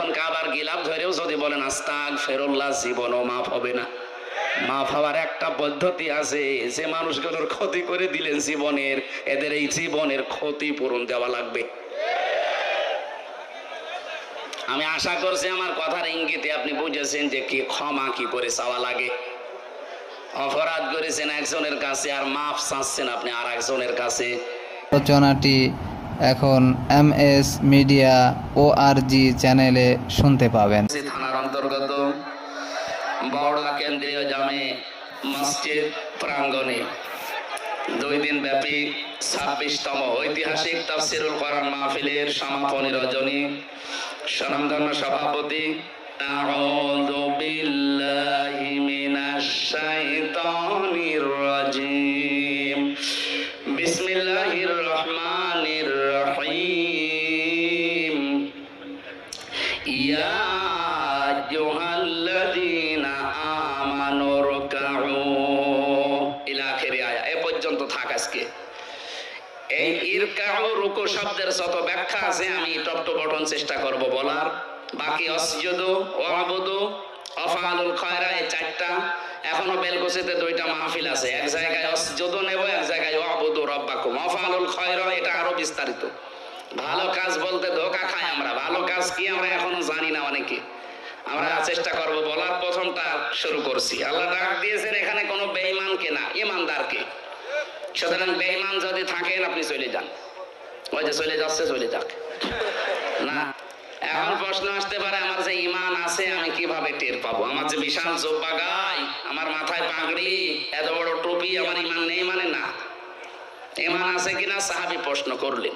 তখন কাবার গিলাফ ধরেও যদি বলেন আস্তাগফিরুল্লাহ, জীবনও মাফ হবে না। মাফ হওয়ার একটা পদ্ধতি আছে, যে মানুষগুলোর ক্ষতি করে দিলেন জীবনের, এদের এই জীবনের ক্ষতিপূরণ দেওয়া লাগবে। আমি আশা করছি আমার কথার ইঙ্গিতে আপনি বুঝেছেন যে কি ক্ষমা কি করে চাওয়া লাগে। অপরাধ করেছেন একজনের কাছে আর মাফ চাচ্ছেন আপনি আর একজনের কাছে। আলোচনাটি এখন MS মিডিয়া ORG চ্যানেলে শুনতে পাবেন। থানার অন্তর্গত বড়া কেন্দ্রীয় জামে মসজিদ প্রাঙ্গণে 2 দিন ব্যাপী 26তম ঐতিহাসিক তাফসিরুল কোরআন মাহফিলের সমাপনী রজনী স্বনামধন্য সভাপতি আউযু বিল্লাহি মিনাশ শাইতানির রাজিম বিসমিল্লাহির রহমানির রহিম ইয়া আইয়ুহাল্লাযীনা আমানু রুকউ ইলা আখিরি আয়া। এ পর্যন্ত থাক আজকে। এই ইরকাউ রুকু শব্দের যত ব্যাখ্যা আছে আমি টপ টু বটন চেষ্টা করব বলার। বাকি আসজুদু ওয়াবুদু আফআলুল খায়রা এই 4টা, এখনো বেলকুচিতে 2টা মাহফিল আছে। এক জায়গায় আসজুদু নেব, এক জায়গায় ওয়াবুদু রাব্বাকুম। আফআলুল খায়রা এটা আরো বিস্তারিত। ভালো কাজ বলতে ধোঁকা খাই আমরা। ভালো কাজ কি আমরা এখনো জানি না অনেকে। আমরা চেষ্টা করব বলার। প্রথমটা শুরু করছি। আল্লাহ ডাক দিয়েছেন এখানে কোনো বেঈমানকে না, ঈমানদারকে। সুতরাং বেঈমান যদি থাকেন আপনি চলে যান। ওই যে চলে যাচ্ছে, চলে যাক না। এখন প্রশ্ন আসতে পারে আমার যে ঈমান আছে আমি কিভাবে টের পাবো? আমার যে বিশাল জোব্বা গায়, আমার মাথায় পাগড়ি, এত বড় টুপি, আমার ঈমান নেই মানে না? ঈমান আছে কিনা সাহাবী প্রশ্ন করলেন।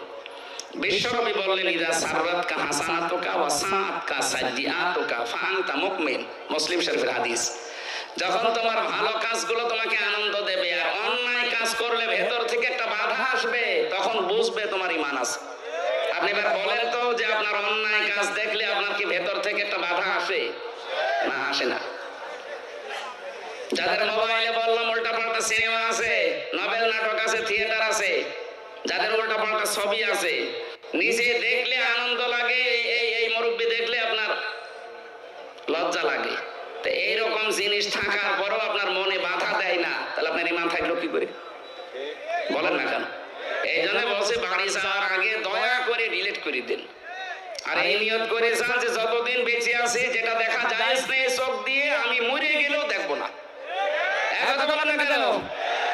বিশ্বনবী বললেন ইযা সাররাতকা হাসানাতুকা ওয়া সাআতকা সাইয়্যাতুকা ফাআনতা মুমিন। মুসলিম শরীফের হাদিস। যখন তোমার ভালো কাজগুলো তোমাকে আনন্দ দেবে আর অন্যায় কাজ করলে ভেতর থেকে একটা বাধা আসবে, তখন বুঝবে তোমার ঈমান আছে। আপনি এবার বলেন তো যে আপনার অন্যায় কাজ দেখলে আপনার কি ভেতর থেকে একটা বাধা আসে? না, আসে না। যাদের মোবাইলে বললাম উল্টাপাল্টা সিনেমা আছে, নভেল নাটক আছে, থিয়েটার আছে, যাদের উল্টাপাল্টা ছবি আছে, নিজে দেখলে আনন্দ লাগে, এই মুরব্বি দেখলে আপনার লজ্জা লাগে। তো এইরকম জিনিস থাকার পরও আপনার মনে বাধা দেয় না, তাহলে আপনার ঈমান থাকলো কি করে? বলেন না কেন? এই জন্য বলছে বাড়ি যাওয়ার আগে দয়া করে ডিলিট করে দিন। আর এই নিয়ত করে যান যে যতদিন বেঁচে আছে যেটা দেখা যায় না এই চোখ দিয়ে আমি মরে গেলেও দেখবো না। কথা বলেন না কেন?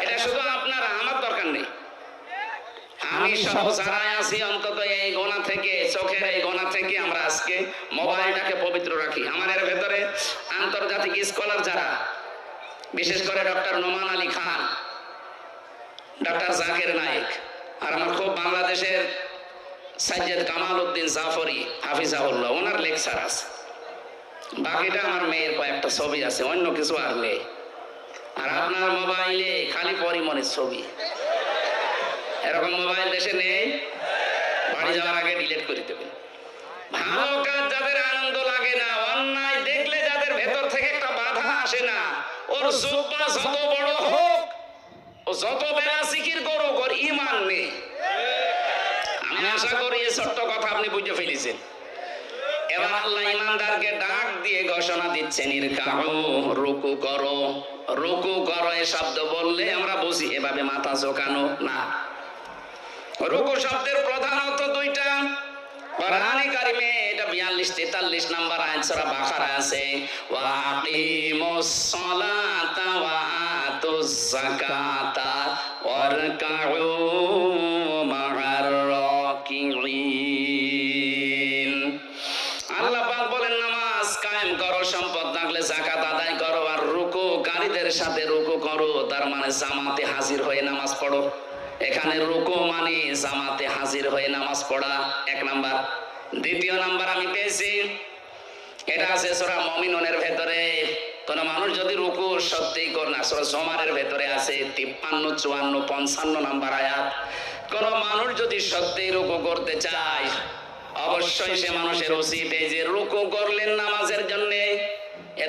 এটা শুধু আপনার, আমার দরকার নেই। আমি সহ যারাই আছি অন্তত এই গোনা থেকে, চোখের এই গোনা থেকে আমরা আজকে মোবাইলটাকে পবিত্র রাখি। আমার এর ভেতরে আন্তর্জাতিক স্কলার যারা, বিশেষ করে ডক্টর নোমান আলী খান, ডক্টর জাকির নায়েক, আর আমার খুব বাংলাদেশের সাইয়্যেদ কামাল উদ্দিন জাফরি হাফিজাহুল্লাহ, ওনার লেকচার আছে। বাকিটা আমার মেয়ের কয়েকটা ছবি আছে, অন্য কিছু আর নেই। আর আপনার মোবাইলে খালি পরিমণের ছবি। এরকম মোবাইল দেশে নেই। বাড়ি যাওয়ার আগে ডিলিট করে দেবেন। ভালো কাজ যাদের আনন্দ লাগে না, অন্যায় দেখলে যাদের ভেতর থেকে একটা বাধা আসে না, ওর জুব্বা যত বড় হোক, ও যত বেলা জিকির করুক, ওর ঈমান নেই। আমি আশা করি এই ছোট্ট কথা আপনি বুঝে ফেলেছেন। এবার আল্লাহ ঈমানদারকে ডাক দিয়ে ঘোষণা দিচ্ছেন ইরকাউ, রুকু করো। রুকু করো এই শব্দ বললে আমরা বুঝি এভাবে মাথা ঝোঁকানো না। রুকু শব্দের প্রধানত 2টা। কোরআনে কারিমে এটা 42-43 নম্বর আয়াত সূরা বাকারা আছে, ওয়া আকিমুস সালাতা ওয়া আতুজ যাকাতা ওয়ারকাউ মা'আর রাকিঈন। আল্লাহ পাক বলেন নামাজ কায়েম করো, সম্পদ থাকলে যাকাত আদায় করো, আর রুকুকারীদের সাথে রুকু করো। তার মানে জামাতে হাজির হয়ে নামাজ পড়ো। এখানে রুকু মানে জামাতে হাজির হয়ে নামাজ পড়া, 1 নাম্বার। 2 নাম্বার আমি পেয়েছি, এটা আছে সূরা মুমিনুনের ভেতরে। কোন মানুষ যদি রুকু সত্যিই করে না, সূরা জুমারের ভেতরে আছে 53, 54, 55 নাম্বার আয়াত। কোন মানুষ যদি সত্যিই রুকু করতে চায়, অবশ্যই সে মানুষের উচিত এই যে রুকু করলেন নামাজের জন্য,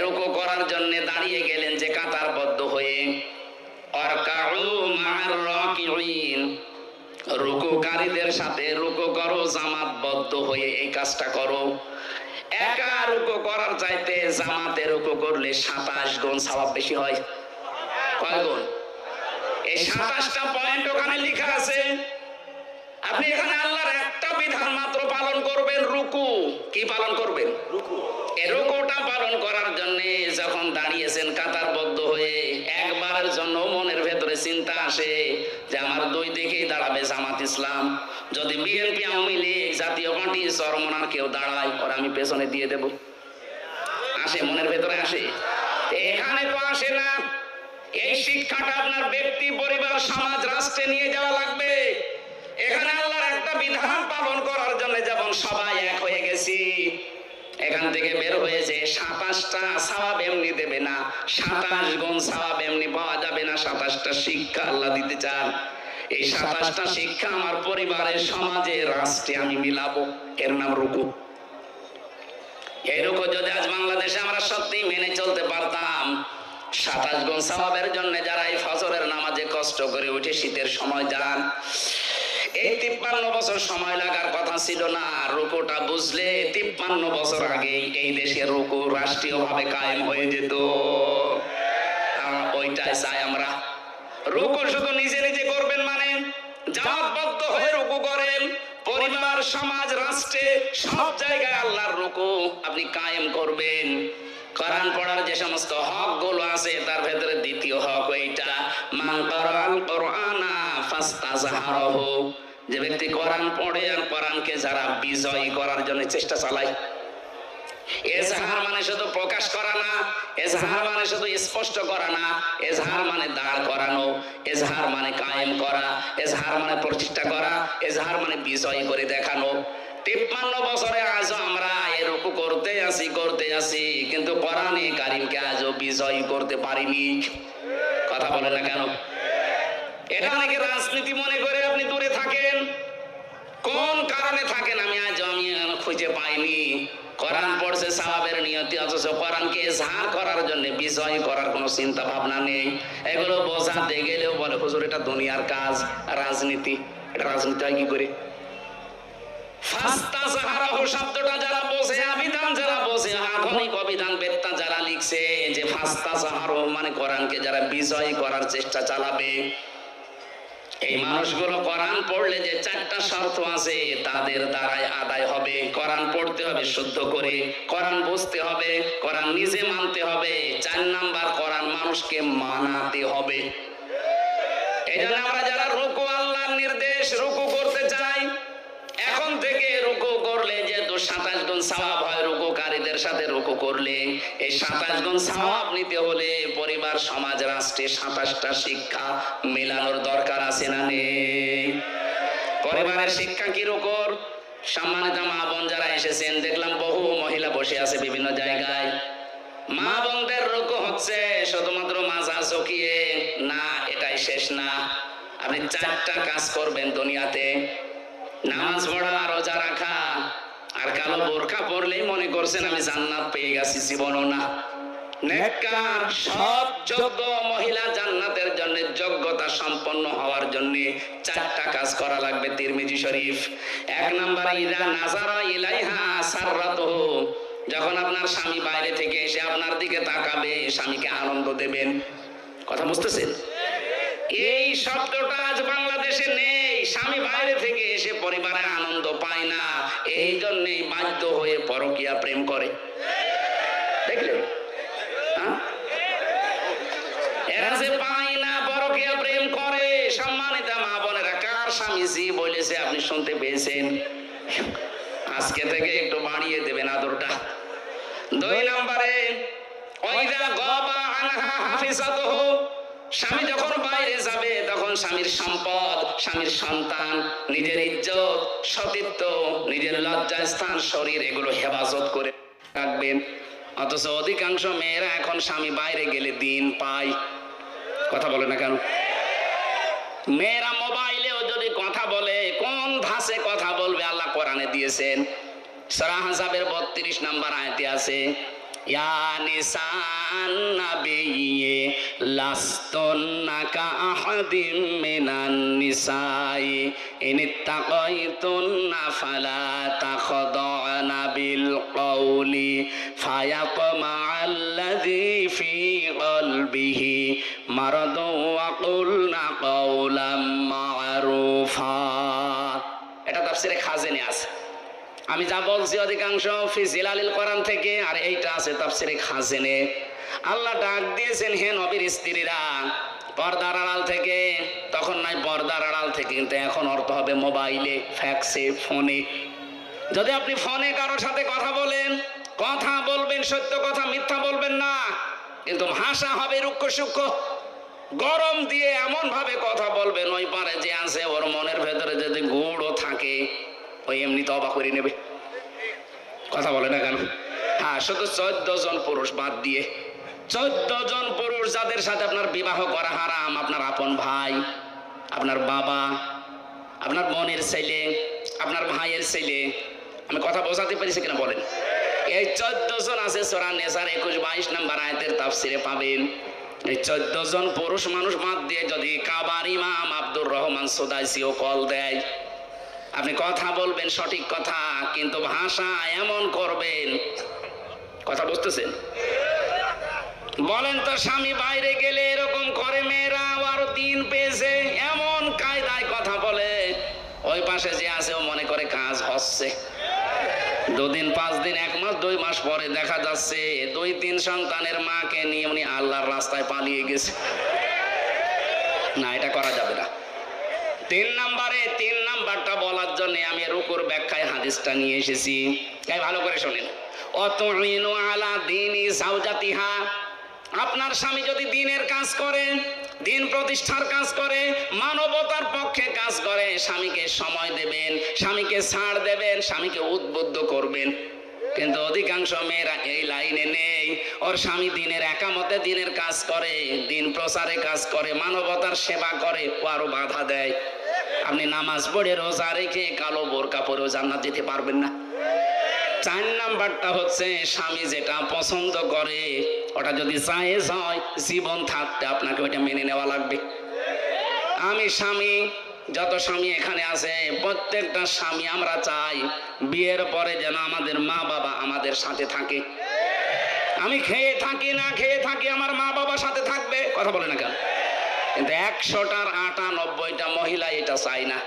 রুকু করার জন্য দাঁড়িয়ে গেলেন যে কাতারবদ্ধ হয়ে, ওয়ারকাউ মা'আর রাকিঈন, রুকুকারীদের সাথে রুকু করো, জামাতবদ্ধ হয়ে এই কাজটা করো। একা জামাতে রুকু করলে 27 গুণ সওয়াব বেশি হয়। কয় গুণ? এই 27টা পয়েন্ট ওখানে লেখা আছে। আপনি এখানে আল্লাহর একটা বিধান মাত্র পালন করবেন, রুকু। কি পালন করবেন? রুকু। এই রুকুটা পালন করার জন্য যখন দাঁড়িয়েছেন কাতারবদ্ধ হয়ে, একবারের জন্য মনের ভেতরে চিন্তা আসে যে আমার দুই দিকেই দাঁড়াবে জামাত ইসলাম, যদি বিএনপি, আওয়ামী লীগ, জাতীয় পার্টি, চরমনার কেউ দাঁড়ায়, ওরা আমি পেছনে দিয়ে দেব। আসে, মনের ভেতরে আসে। এখানে তো আসে না। এই শিক্ষাটা আপনার ব্যক্তি, পরিবার, সমাজ, রাষ্ট্রে নিয়ে যাওয়া লাগবে। এখানে আল্লাহর একটা বিধান পালন করার জন্য যেমন সবাই এক হয়ে গেছি, এখান থেকে বের হয়েছে 27টা সওয়াব এমনি দেবে না, 27 গুণ সওয়াব এমনি পাওয়া যাবে না। 27টা শিক্ষা আল্লাহ দিতে চান। এই 27টা শিক্ষা আমার পরিবারের, সমাজে, রাষ্ট্রে আমি মিলাবো। এর নাম রুকু। এই রুকু যদি আজ বাংলাদেশে আমরা সত্যি মেনে চলতে পারতাম, 27 গুণ সওয়াবের জন্য যারা এই ফজরের নামাজে কষ্ট করে উঠে শীতের সময় যান, এই 53 বছর সময় লাগার কথা ছিল না। রুকুটা বুঝলে 53 বছর আগে এই দেশে রুকু রাষ্ট্রীয়ভাবে কায়েম হয়ে যেত। ওইটাই চাই আমরা। রুকু শুধু নিজে নিজে করবেন মানে, জামাতবদ্ধ হয়ে রুকু করেন, পরিবার, সমাজ, রাষ্ট্রে সব জায়গায় আল্লাহর রুকু আপনি কায়েম করবেন। কোরআন পড়ার যে সমস্ত হক গুলো আছে, তার ভেতরে দ্বিতীয় হক এইটা, মান কারাল কুরআনা ফাস্তাযহারাহু। যে ব্যক্তি কোরআন পড়ে আর কোরআনকে যারা বিজয় করার জন্য চেষ্টা চালায়। এজহার মানে শুধু প্রকাশ করা না, এজহার মানে শুধু স্পষ্ট করা না, এজহার মানে দাঁড় করানো, এজহার মানে কায়েম করা, এজহার মানে প্রতিষ্ঠা করা, এজহার মানে বিজয় করে দেখানো। 53 বছরে আজও আমরা এরকম করতে আসি, কিন্তু কোরআনে কারীমকে আজও বিজয় করতে পারিনি। কথা বলে না কেন? এটা অনেকে রাজনীতি মনে করে আপনি দূরে থাকেন। কোন কারণে থাকেন আমি খুঁজে পাইনি। কোরআন পড়ছে সওয়াবের নিয়তি, অথচ কোরআনকে এজহার করার জন্য, বিজয় করার কোনো চিন্তা ভাবনা নেই। এগুলো বোঝাতে গেলেও বলে হুজুর এটা দুনিয়ার কাজ, রাজনীতি। এটা রাজনীতি হয় কি করে? ফাস্তাযহারাহু শব্দটা যারা বোঝে, বিধান যারা বোঝে, আধুনিক অভিধান বেত্তা যারা লিখছে যে ফাস্তাযহারাহু মানে কোরআনকে যারা বিজয় করার চেষ্টা চালাবে, এই মানুষগুলো কোরআন পড়লে যে 4টা শর্ত আছে তাদের দ্বারাই আদায় হবে। কোরআন পড়তে হবে শুদ্ধ করে, কোরআন বুঝতে হবে, কোরআন নিজে মানতে হবে। 4 নাম্বার, কোরআন মানুষকে মানাতে হবে। এই জন্য আমরা যারা রুকু, আল্লাহর নির্দেশ, রুকু করতে চাই, এখন থেকে রুকু করলে যেহেতু 27 গুণ সওয়াব হয় রুকুকারীদের সাথে রুকু করলে, এই 27 গুণ সওয়াব নিতে হলে পরিবার, সমাজ, রাষ্ট্রে 27টা শিক্ষা মেলানোর দরকার আছে না নেই? পরিবারের শিক্ষা কি রুকুর? সম্মানিত মা বোন যারা এসেছেন, দেখলাম বহু মহিলা বসে আছে বিভিন্ন জায়গায়। মা বোনদের রুকু হচ্ছে শুধুমাত্র মাজা ঝুঁকিয়ে না, এটাই শেষ না। আপনি 4টা কাজ করবেন দুনিয়াতে: নামাজ পড়া, রোজা রাখা, আর কালো বোরকা পরলেই মনে করছেন আমি জান্নাত পেয়ে গেছি, জীবনও না। নেককার, সৎ, যোগ্য মহিলা জান্নাতের জন্য যোগ্যতা সম্পন্ন হওয়ার জন্য 4টা কাজ করা লাগবে। তিরমিজি শরীফ। 1 নাম্বার, ইযা নাযারা ইলাইহা সাররাতুহু। যখন আপনার স্বামী বাইরে থেকে এসে আপনার দিকে তাকাবে, স্বামীকে আনন্দ দেবেন। কথা বুঝতেছেন? এই শব্দটা আজ বাংলাদেশে নেই। স্বামী বাইরে থেকে এসে পরিবারে আনন্দ পায় না, এই জন্যই বাধ্য হয়ে পরকীয়া প্রেম করে। দেখলেন? এরা যে পায় না, পরকীয়া প্রেম করে। সম্মানিত মা বোনেরা, কার স্বামী জি বলেছে আপনি শুনতে পেয়েছেন? আজকে থেকে একটু বাড়িয়ে দেবেন আদরটা। 2 নম্বরে, ওয়াইদা গাবা আনহা হাফিজাতুহু। স্বামী যখন বাইরে যাবে তখন স্বামীর সম্পদ, স্বামীর সন্তান, নিজের ইজ্জত, সতীত্ব, নিজের লজ্জাস্থান, শরীর, এগুলো হেফাজত করে রাখবেন। অথচ অধিকাংশ মেয়েরা এখন স্বামী বাইরে গেলে দিন পায়। কথা বলে না কেন? মেয়েরা মোবাইলেও যদি কথা বলে, কোন ধাঁচে কথা বলবে আল্লাহ কোরআনে দিয়েছেন। সূরা আহজাবের 32 নম্বর আয়াতে আছে, ইয়া নিসান নাবিয়্যি লাস্তুন্না কাআহাদিম মিনান নিসাই ইনিত্তাকাইতুন্না ফালা তাখদা'না বিল কওলি ফায়াতমা'আল্লাযী ফী কলবিহি মারাদু ওয়া কুলনা কাওলাম মা'রুফা। এটা তাফসীরে খাজিনে আছে। আমি যা বলছি অধিকাংশ ফি জিলালিল কোরআন থেকে, আর এইটা আছে তাফসীরে খাজিনে। আল্লাহ ডাক দিয়েছেন, হে নবীর স্ত্রীরা, পর্দার আড়াল থেকে। তখন নাই পর্দার আড়াল থেকে, কিন্তু এখন অর্থ হবে মোবাইলে, ফ্যাক্সে, ফোনে। যদি আপনি ফোনে কারোর সাথে কথা বলেন, কথা বলবেন সত্য কথা, মিথ্যা বলবেন না, কিন্তু ভাষা হবে রুক্ষ সূক্ষ্ম। গরম দিয়ে এমন ভাবে কথা বলবেন, ওই পারে যে আছে ওর মনের ভেতরে যদি গুড়ও থাকে, ওই এমনি তো অবাক করে নেবে। কথা বলে না কেন? হ্যাঁ, শুধু 14 জন পুরুষ বাদ দিয়ে, 14 জন পুরুষ যাদের সাথে আপনার বিবাহ করা হারাম, আপনার আপন ভাই, আপনার বাবা, আপনার বোনের ছেলে, আপনার ভাইয়ের ছেলে। আমি কথা বোঝাতে পেরেছি কিনা বলেন? এই 14 জন আছে সূরা নিসার 21-22 নম্বর আয়াতের তাফসীরে পাবেন। এই 14 জন পুরুষ মানুষ বাদ দিয়ে যদি কাবার ইমাম আব্দুর রহমান সুদাইসিও কল দেয়, আপনি কথা বলবেন সঠিক কথা, কিন্তু ভাষা এমন করবেন। কথা বুঝতেছেন? বলেন তো, স্বামী বাইরে গেলে এরকম করে মেয়েরা, আরো দিন পেয়েছে, এমন কায়দায় কথা বলে, ওই পাশে যে আছে ও মনে করে কাজ হচ্ছে। 2 দিন 5 দিন 1 মাস 2 মাস পরে দেখা যাচ্ছে 2-3 সন্তানের মাকে নিয়ে উনি আল্লাহর রাস্তায় পালিয়ে গেছে। না, এটা করা যাবে না। 3 নাম্বারটা বলার জন্য আমি রুকুর ব্যাখ্যায় হাদিসটা নিয়ে এসেছি। তাই ভালো করে শোনেন। অতুইনু আলা দীনি যাওজাতিহা, আপনার স্বামী যদি দ্বীনের কাজ করে, দ্বীন প্রতিষ্ঠার কাজ করে, মানবতার পক্ষে কাজ করে, স্বামীকে সময় দেবেন, স্বামীকে ছাড় দেবেন, স্বামীকে উদ্বুদ্ধ করবেন। কিন্তু অধিকাংশ মেয়েরা এই লাইনে নেই। ওর স্বামী দ্বীনের একামতে দ্বীনের কাজ করে, দ্বীন প্রচারে কাজ করে, মানবতার সেবা করে, ও আরো বাধা দেয়। আপনি নামাজ পড়ে রোজা রেখে কালো বোরকা পরেও জান্নাত যেতে পারবেন না। 4 নাম্বারটা হচ্ছে, স্বামী যেটা পছন্দ করে ওটা যদি জায়েজ হয়, জীবন থাকতে আপনাকে ওইটা মেনে নেওয়া লাগবে। আমি স্বামী, যত স্বামী এখানে আছে, প্রত্যেকটা স্বামী আমরা চাই বিয়ের পরে যেন আমাদের মা বাবা আমাদের সাথে থাকে। আমি খেয়ে থাকি না খেয়ে থাকি, আমার মা বাবা সাথে থাকবে। কথা বলে না কেন? কিন্তু 100টার 98টা মহিলা এটা চাই না।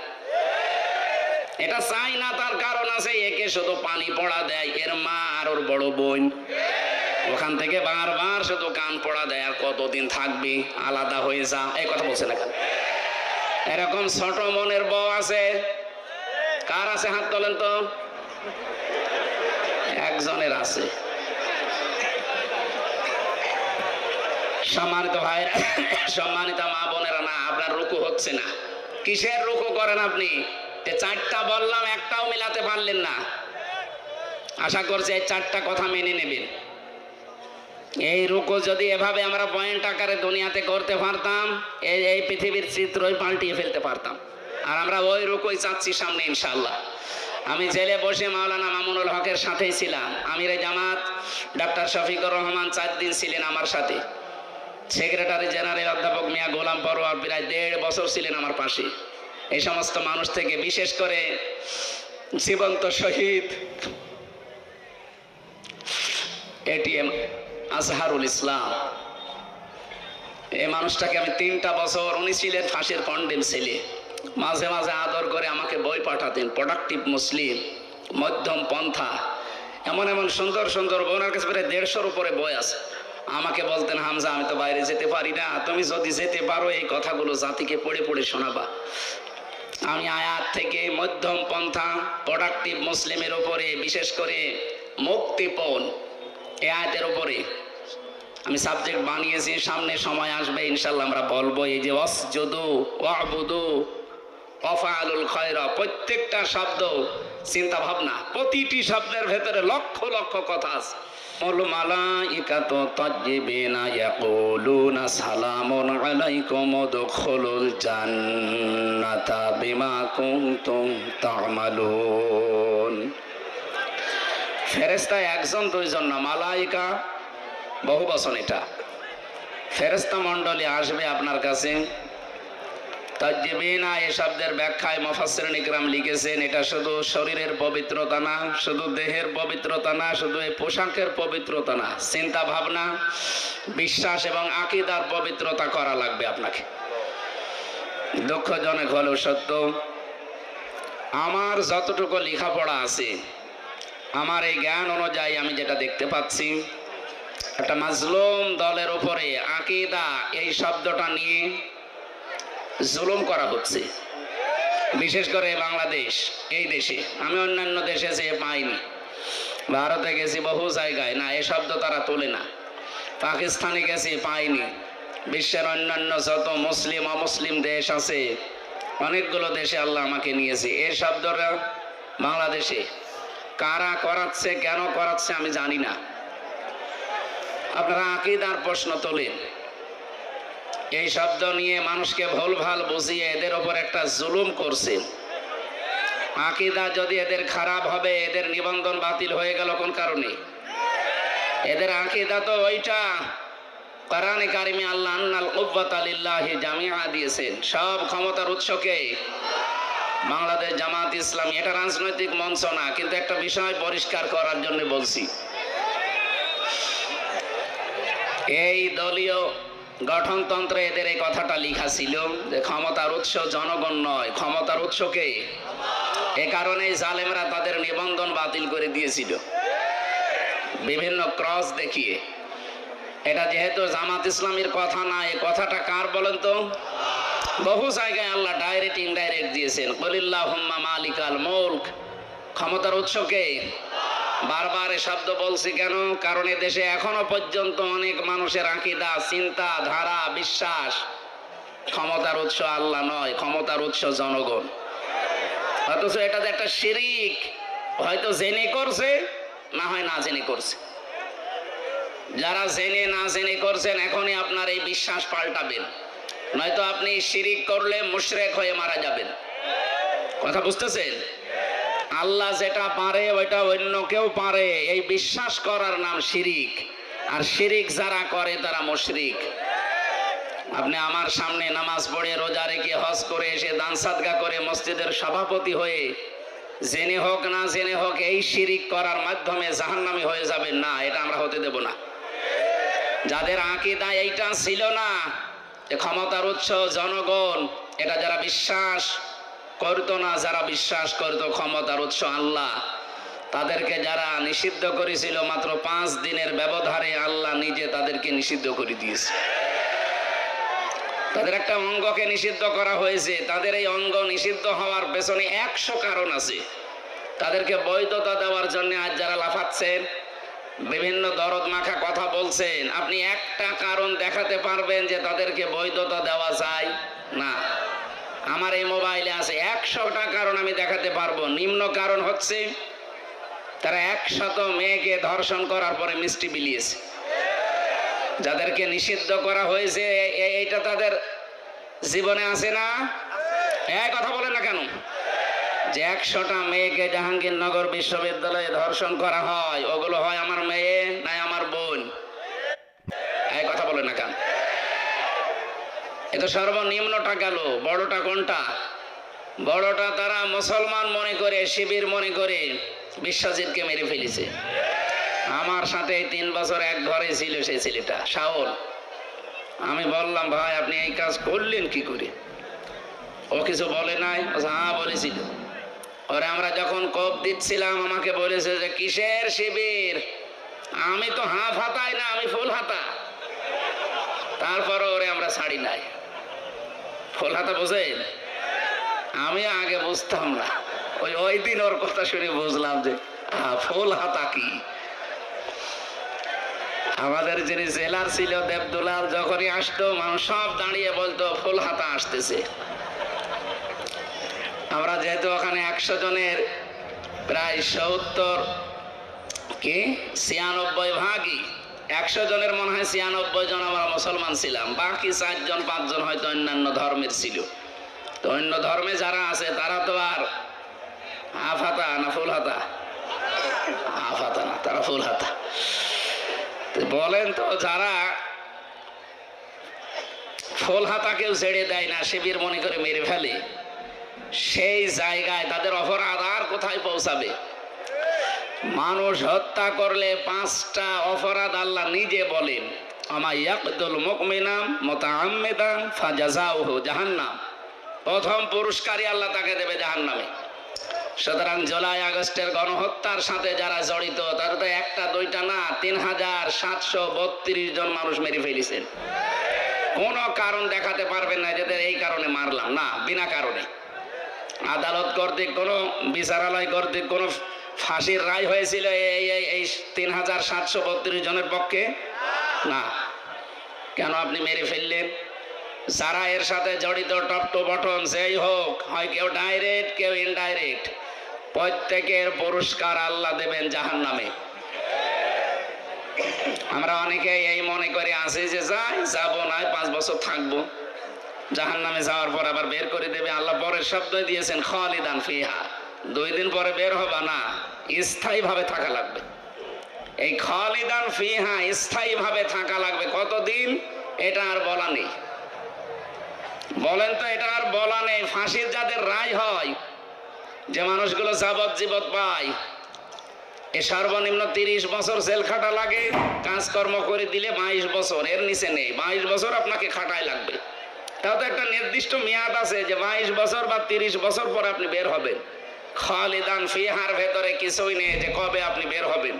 এটা চাই না, তার কারণ আছে। একে শুধু পানি পড়া দেয় এর মা আর ওর বড় বোন, ওখান থেকে বারবার শুধু কান পড়া দেয়, আর কতদিন থাকবি, আলাদা হয়ে যা। এই কথা বলছে না কেন? এরকম ছোট মনের বউ আছে? কার আছে? হাত তোলেন তো। একজনের আছে। সম্মানিত ভাইরা, সম্মানিত মা বোনেরা, না আপনার রুকু হচ্ছে না। কিসের রুকু করেন আপনি? 4টা বললাম, একটাও মেলাতে পারলেন না। আশা করছি এই 4টা কথা মেনে নেবেন। এই রুকু যদি এভাবে আমরা পয়েন্ট আকারে দুনিয়াতে করতে পারতাম, এই পৃথিবীর চিত্রই পাল্টিয়ে ফেলতে পারতাম। আর আমরা ওই রুকুই চাচ্ছি সামনে ইনশাআল্লাহ। আমি জেলে বসে মাওলানা মামুনুল হকের সাথেই ছিলাম। আমিরে জামাত ডাক্তার শফিকুর রহমান 4 দিন ছিলেন আমার সাথে। সেক্রেটারি জেনারেল অধ্যাপক মিয়া গোলাম পরোয়ার প্রায় 1.5 বছর ছিলেন আমার পাশে। এই সমস্ত মানুষ থেকে বিশেষ করে জীবন্ত শহীদ এটিএম আজহারুল ইসলাম, এই মানুষটাকে আমি 3টা বছর, উনি ছিলেন ফাঁসির কন্ডেম ছেলে, মাঝে মাঝে আদর করে আমাকে বই পাঠাতেন, প্রোডাক্টিভ মুসলিম, মধ্যম পন্থা, এমন এমন সুন্দর সুন্দর বই। ওনার কাছে প্রায় 150-র উপরে বই আছে। আমাকে বলতেন, হামজা আমি তো বাইরে যেতে পারি না, তুমি যদি যেতে পারো এই কথাগুলো জাতিকে পড়ে পড়ে শোনাবা। আমি আয়াত থেকে মধ্যম পন্থা, প্রোডাক্টিভ মুসলিমের উপরে, বিশেষ করে মুক্তিপণ, এই আয়াতের উপরে আমি সাবজেক্ট বানিয়েছি। সামনে সময় আসবে ইনশাল্লাহ আমরা বলবো। এই যে ওয়াসজুদু ওয়াবুদু ওয়াফআলুল খায়রা, প্রত্যেকটা শব্দ চিন্তা ভাবনা, প্রতিটি শব্দের ভেতরে লক্ষ লক্ষ কথা আছে। ওয়াল মালাইকাতু তাজ্জিবিনা ইয়াকুলুনা সালামুন আলাইকুম উদখুলুল জান্নাতা বিমা কুনতুম তা'মালুন ফেরেশতা একজন দুইজন না, মালাইকা বহু বচন। এটা ফেরেশতা মণ্ডলী আসবে আপনার কাছে। তাজ্জিবিনা এই শব্দের ব্যাখ্যায় মুফাসসিরিন ইকরাম লিখেছেন, এটা শুধু শরীরের পবিত্রতা না, শুধু দেহের পবিত্রতা না, শুধু এই পোশাকের পবিত্রতা না, চিন্তা ভাবনা, বিশ্বাস এবং আকীদার পবিত্রতা করা লাগবে আপনাকে। দুঃখজনক হলেও সত্য, আমার যতটুকু লেখাপড়া আছে, আমার এই জ্ঞান অনুযায়ী আমি যেটা দেখতে পাচ্ছি, একটা মাজলুম দলের উপরে আকীদা এই শব্দটা নিয়ে জুলুম করা হচ্ছে, বিশেষ করে বাংলাদেশ এই দেশে। আমি অন্যান্য দেশে যেয়ে পাইনি, ভারতে গেছি বহু জায়গায়, না এ শব্দ তারা তোলে না। পাকিস্তানে গেছি পাইনি। বিশ্বের অন্যান্য যত মুসলিম অমুসলিম দেশ আছে, অনেকগুলো দেশে আল্লাহ আমাকে নিয়েছে। এই শব্দটা বাংলাদেশে কারা করাচ্ছে, কেন করাচ্ছে আমি জানি না। আপনারা আকীদার প্রশ্ন তোলেন, এই শব্দ নিয়ে মানুষকে ভুলভাল বুঝিয়ে এদের ওপর একটা জুলুম করছে। আকীদা যদি এদের খারাপ হবে, এদের নিবন্ধন বাতিল হয়ে গেল কোন কারণে? এদের আকীদা তো ওইটা, কোরআনে কারিমে আল্লাহ আন্নাল কুওয়াতা লিল্লাহি জামিআ দিয়েছেন, সব ক্ষমতার উৎসকে বাংলাদেশ জামাত ইসলামী। এটা রাজনৈতিক মঞ্চ না, কিন্তু একটা বিষয় পরিষ্কার করার জন্য বলছি। এই দলীয় গঠনতন্ত্রে এদের এই কথাটা লেখা ছিল যে ক্ষমতার উৎস জনগণ নয়, ক্ষমতার উৎসকে। এ কারণে জালেমরা তাদের নিবন্ধন বাতিল করে দিয়েছিল বিভিন্ন ক্রস দেখিয়ে। এটা যেহেতু জামাত ইসলামীর কথা না, এই কথাটা কার বলেন তো? বহু জায়গায় আল্লাহ ডাইরেক্ট ইনডাইরেক্ট দিয়েছেন, কুলিল্লাহুম্মা মালিকাল মুলক, ক্ষমতার উৎসকে। বারবার এ শব্দ বলছি কেন? কারণ এ দেশে এখনো পর্যন্ত অনেক মানুষের আকীদা, চিন্তা ধারা, বিশ্বাস ক্ষমতার উৎস আল্লাহ নয়, ক্ষমতার উৎস জনগণ। অথচ এটা যে একটা শিরিক, হয়তো জেনে করছে, না হয় না জেনে করছে। যারা জেনে না জেনে করছেন, এখনই আপনার এই বিশ্বাস পাল্টাবেন, নয়তো আপনি শিরিক করলে মুশরিক হয়ে মারা যাবেন। কথা বুঝতেছেন? আল্লাহ যেটা পারে ওইটা অন্য কেউ পারে, এই বিশ্বাস করার নাম শিরিক। আর শিরিক যারা করে তারা মুশরিক। আপনি আমার সামনে নামাজ পড়ে, রোজা রেখে, হজ করে এসে, দান সাদকা করে, মসজিদের সভাপতি হয়ে জেনে হোক না জেনে হোক এই শিরিক করার মাধ্যমে জাহান্নামী হয়ে যাবেন না, এটা আমরা হতে দেব না। যাদের আকীদা এইটা ছিল না, যে ক্ষমতার উৎস জনগণ, এটা যারা বিশ্বাস করতো না, যারা বিশ্বাস করতো ক্ষমতার উৎস আল্লাহ, তাদেরকে যারা নিষিদ্ধ করেছিল, মাত্র 5 দিনের ব্যবধানে আল্লাহ নিজে তাদেরকে নিষিদ্ধ করে দিয়েছে। তাদের একটা অঙ্গকে নিষিদ্ধ করা হয়েছে। তাদের এই অঙ্গ নিষিদ্ধ হওয়ার পেছনে 100 কারণ আছে। তাদেরকে বৈধতা দেওয়ার জন্য আজ যারা লাফাচ্ছেন, বিভিন্ন দরদ মাখা কথা বলছেন, আপনি একটা কারণ দেখাতে পারবেন যে তাদেরকে বৈধতা দেওয়া যায় না? আমার এই মোবাইলে আছে 100টা কারণ আমি দেখাতে পারবো। নিম্ন কারণ হচ্ছে তারা 100 মেয়েকে ধর্ষণ করার পরে মিষ্টি বিলিয়েছে। যাদেরকে নিষিদ্ধ করা হয়েছে, এইটা তাদের জীবনে আছে না? এই কথা বলেন না কেন? যে 100টা মেয়েকে জাহাঙ্গীরনগর বিশ্ববিদ্যালয়ে ধর্ষণ করা হয়, ওগুলো হয় আমার মেয়ে না আমার বোন? এই কথা বলেন না কেন? এটা সর্বনিম্নটা গেল। বড়টা কোনটা? বড়টা তারা মুসলমান মনে করে, শিবির মনে করে বিশ্বজিৎকে মেরে ফেলেছে। আমার সাথে 3 বছর এক ঘরে ছিল সেই ছেলেটা, শাওন। আমি বললাম, ভাই আপনি এই কাজ করলেন কি করে? ও কিছু বলে নাই? হ্যাঁ বলেছিল। ওরে আমরা যখন কোপ দিচ্ছিলাম আমাকে বলেছে যে কিসের শিবির? আমি তো হাফ হাতাই না, আমি ফুল হাতা। তারপরে ওরে আমরা ছাড়ি নাই। ফুল হাতা বোঝেন? আমি আগে বুঝতাম না, ওই দিন ওর কথা শুনে বুঝলাম যে ফুল হাতা কি। আমাদের যিনি জেলার ছিল দেবদুলাল, যখনই আসতো মানুষ সব দাঁড়িয়ে বলতো ফুল হাতা আসতেছে। আমরা যেহেতু ওখানে 100 জনের প্রায় 96 ভাগই, 100 জনের মনে হয় 96 জন আমরা মুসলমান ছিলাম, বাকি 4 জন 5 জন হয়তো অন্যান্য ধর্মের ছিল। তো অন্য ধর্মে যারা আছে তারা তো আর হাফ হাতা না ফুল হাতা? হাফ হাতা না, তারা ফুল হাতা। বলেন তো, যারা ফুল হাতা কেউ ছেড়ে দেয় না, শিবির মনে করে মেরে ফেলে, সেই জায়গায় তাদের অপরাধ আর কোথায় পৌঁছাবে? মানুষ হত্যা করলে 5টা অপরাধ আল্লাহ নিজে বলেন, আমা ইয়াকতুল মুমিনা মুতাআম্মিদান ফাজাযাউহু জাহান্নাম। প্রথম পুরস্কারই আল্লাহ তাকে দেবে জাহান্নামে। সুতরাং জুলাই আগস্টের গণহত্যার সাথে যারা জড়িত, তারা তো একটা দুইটা না, 3732 জন মানুষ মেরে ফেলেছেন। কোনো কারণ দেখাতে পারবেন না যে এই কারণে মারলাম, না, বিনা কারণে। আদালত কর্তৃক কোনো বিচারালয় কর্তৃক কোনো ফাঁসির রায় হয়েছিল এই 3732 জনের পক্ষে? না। কেন আপনি মেরে ফেললেন? যারা এর সাথে জড়িত, টপ টু বটন যেই হোক, হয় কেউ ডাইরেক্ট কেউ ইনডাইরেক্ট, প্রত্যেকের পুরস্কার আল্লাহ দেবেন জাহান্নামে। আমরা অনেকে এই মনে করে আসি যে যাবো না, 5 বছর থাকবো, জাহান্নামে যাওয়ার পর আবার বের করে দেবে আল্লাহ। পরের শব্দ দিয়েছেন খালিদান ফিহা, 2 দিন পরে বের হবা না, স্থায়ী ভাবে থাকা লাগবে। এই খালিদান ফিহা স্থায়ী ভাবে থাকা লাগবে কতদিন এটা আর বলা নেই। বলেন তো, এটা আর বলা নেই। ফাঁসির যাদের রায় হয়, যে মানুষগুলো যাবজ্জীবন পায়, এ সর্বনিম্ন 30 বছর জেল খাটা লাগে, কাজকর্ম করে দিলে 22 বছর, এর নিচে নেই। 22 বছর আপনাকে খাটাই লাগবে। তাও তো একটা নির্দিষ্ট মেয়াদ আছে যে 22 বছর বা 30 বছর পর আপনি বের হবেন। খালিদান ফিহার ভেতরে কিছুই নেই যে কবে আপনি বের হবেন।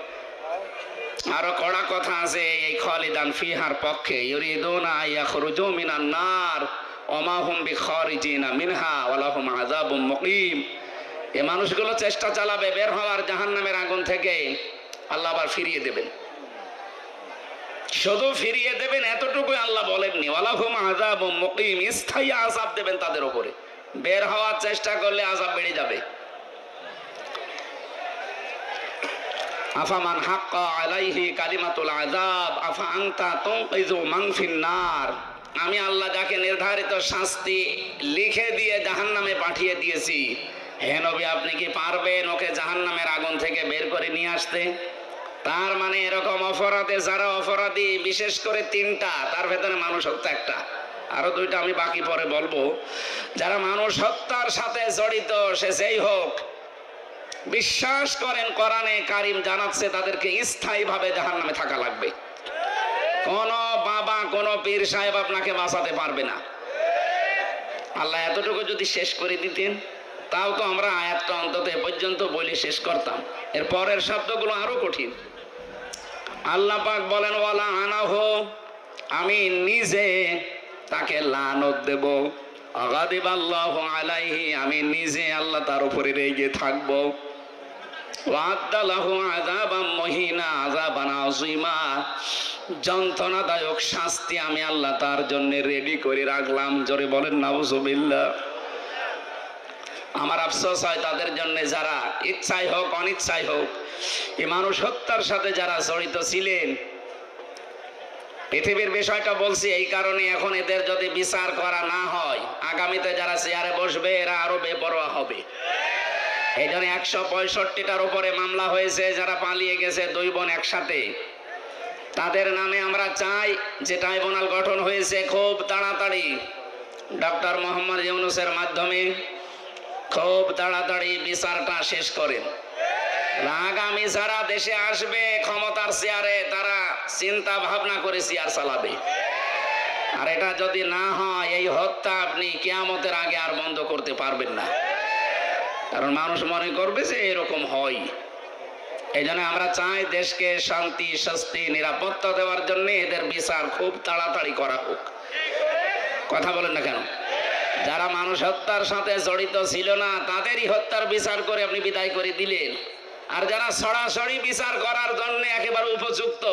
আরো কড়া কথা আছে এই খালিদান ফিহার পক্ষে, ইউরিদুনা ইয়াখরুজু মিনান নার ওমা হুম বিখারিজিনা মিনহা ওয়া লাহুম আযাবুম মুকিম। এই মানুষগুলো চেষ্টা চালাবে বের হওয়ার জাহান্নামের আগুন থেকে, আল্লাহ আবার ফিরিয়ে দেবেন। শুধু ফিরিয়ে দেবেন এতটুকুই আল্লাহ বলেননি, ওয়া লাহুম আযাবুম মুকিম, স্থায়ী আযাব দেবেন তাদের উপরে। বের হওয়ার চেষ্টা করলে আযাব বেড়ে যাবে। আফামান হাক্কা আলাইহি কালিমাতুল আযাব আফা আনতা তুনকিযু মান ফিন নার। আমি আল্লাহ যাকে নির্ধারিত শাস্তি লিখে দিয়ে জাহান্নামে পাঠিয়ে দিয়েছি, হে নবী আপনি কি পারবেন ওকে জাহান্নামের আগুন থেকে বের করে নিয়ে আসতে? তার মানে এরকম অপরাধে যারা অপরাধী, বিশেষ করে 3টা, তার ভেতরে মানুষ হত্যা একটা, আরো 2টা আমি বাকি পরে বলবো। যারা মানুষ হত্যার সাথে জড়িত, সে যেই হোক, বিশ্বাস করেন কোরআনে কারিম জানাচ্ছে তাদেরকে স্থায়ী ভাবে জাহান্নামে থাকা লাগবে। কোন বাবা, কোন পীর সাহেব আপনাকে বাঁচাতে পারবে না। আল্লাহ এতটুকু যদি শেষ করে দিতেন, তাও তো আমরা আয়াতটা অন্তত এ পর্যন্ত বলে শেষ করতাম। এর পরের শব্দগুলো আরো কঠিন। আল্লাহ পাক বলেন, ওয়ালা আনাহু, আমি নিজে তাকে লানত দেব। আগাদিবাল্লাহু আলাইহি, আমি নিজে আল্লাহ তার উপরে রেগে থাকবো। ওয়াদালাহু আযাবাম মুহিনা আযাবান আযীমা, যন্ত্রণাদায়ক শাস্তি আমি আল্লাহ তার জন্য রেডি করে রাখলাম। জোরে বলেন নাউজুবিল্লাহ। আমার আফসোস হয় তাদের জন্য যারা ইচ্ছাই হোক অনিচ্ছাই হোক এই মানুষ হত্যার সাথে যারা জড়িত ছিলেন। পৃথিবীর বিষয়টা বলছি এই কারণে, এখন এদের যদি বিচার করা না হয়, আগামীতে যারা চেয়ারে বসবে এরা আরো বেপরোয়া হবে। এই জন্য 165টার উপরে মামলা হয়েছে, যারা পালিয়ে গেছে 2 বোন একসাথে, তাদের নামে আমরা চাই যে ট্রাইব্যুনাল গঠন হয়েছে খুব তাড়াতাড়ি ডক্টর মোহাম্মদ ইউনূসের মাধ্যমে খুব তাড়াতাড়ি বিচারটা শেষ করেন। আগামী যারা দেশে আসবে ক্ষমতার চেয়ারে, তারা চিন্তা ভাবনা করে চেয়ার চালাবে। আর এটা যদি না হয়, এই হত্যা আপনি কিয়ামতের আগে আর বন্ধ করতে পারবেন না। কারণ মানুষ মনে করবে যে এরকম হয়। এই জন্য আমরা চাই দেশকে শান্তি, স্বস্তি, নিরাপত্তা দেওয়ার জন্য এদের বিচার খুব তাড়াতাড়ি করা হোক। কথা বলেন না কেন? যারা মানুষ হত্যার সাথে জড়িত ছিল না, তাদেরই হত্যার বিচার করে আপনি বিদায় করে দিলেন। আর যারা সরাসরি বিচার করার জন্য একেবারে উপযুক্ত,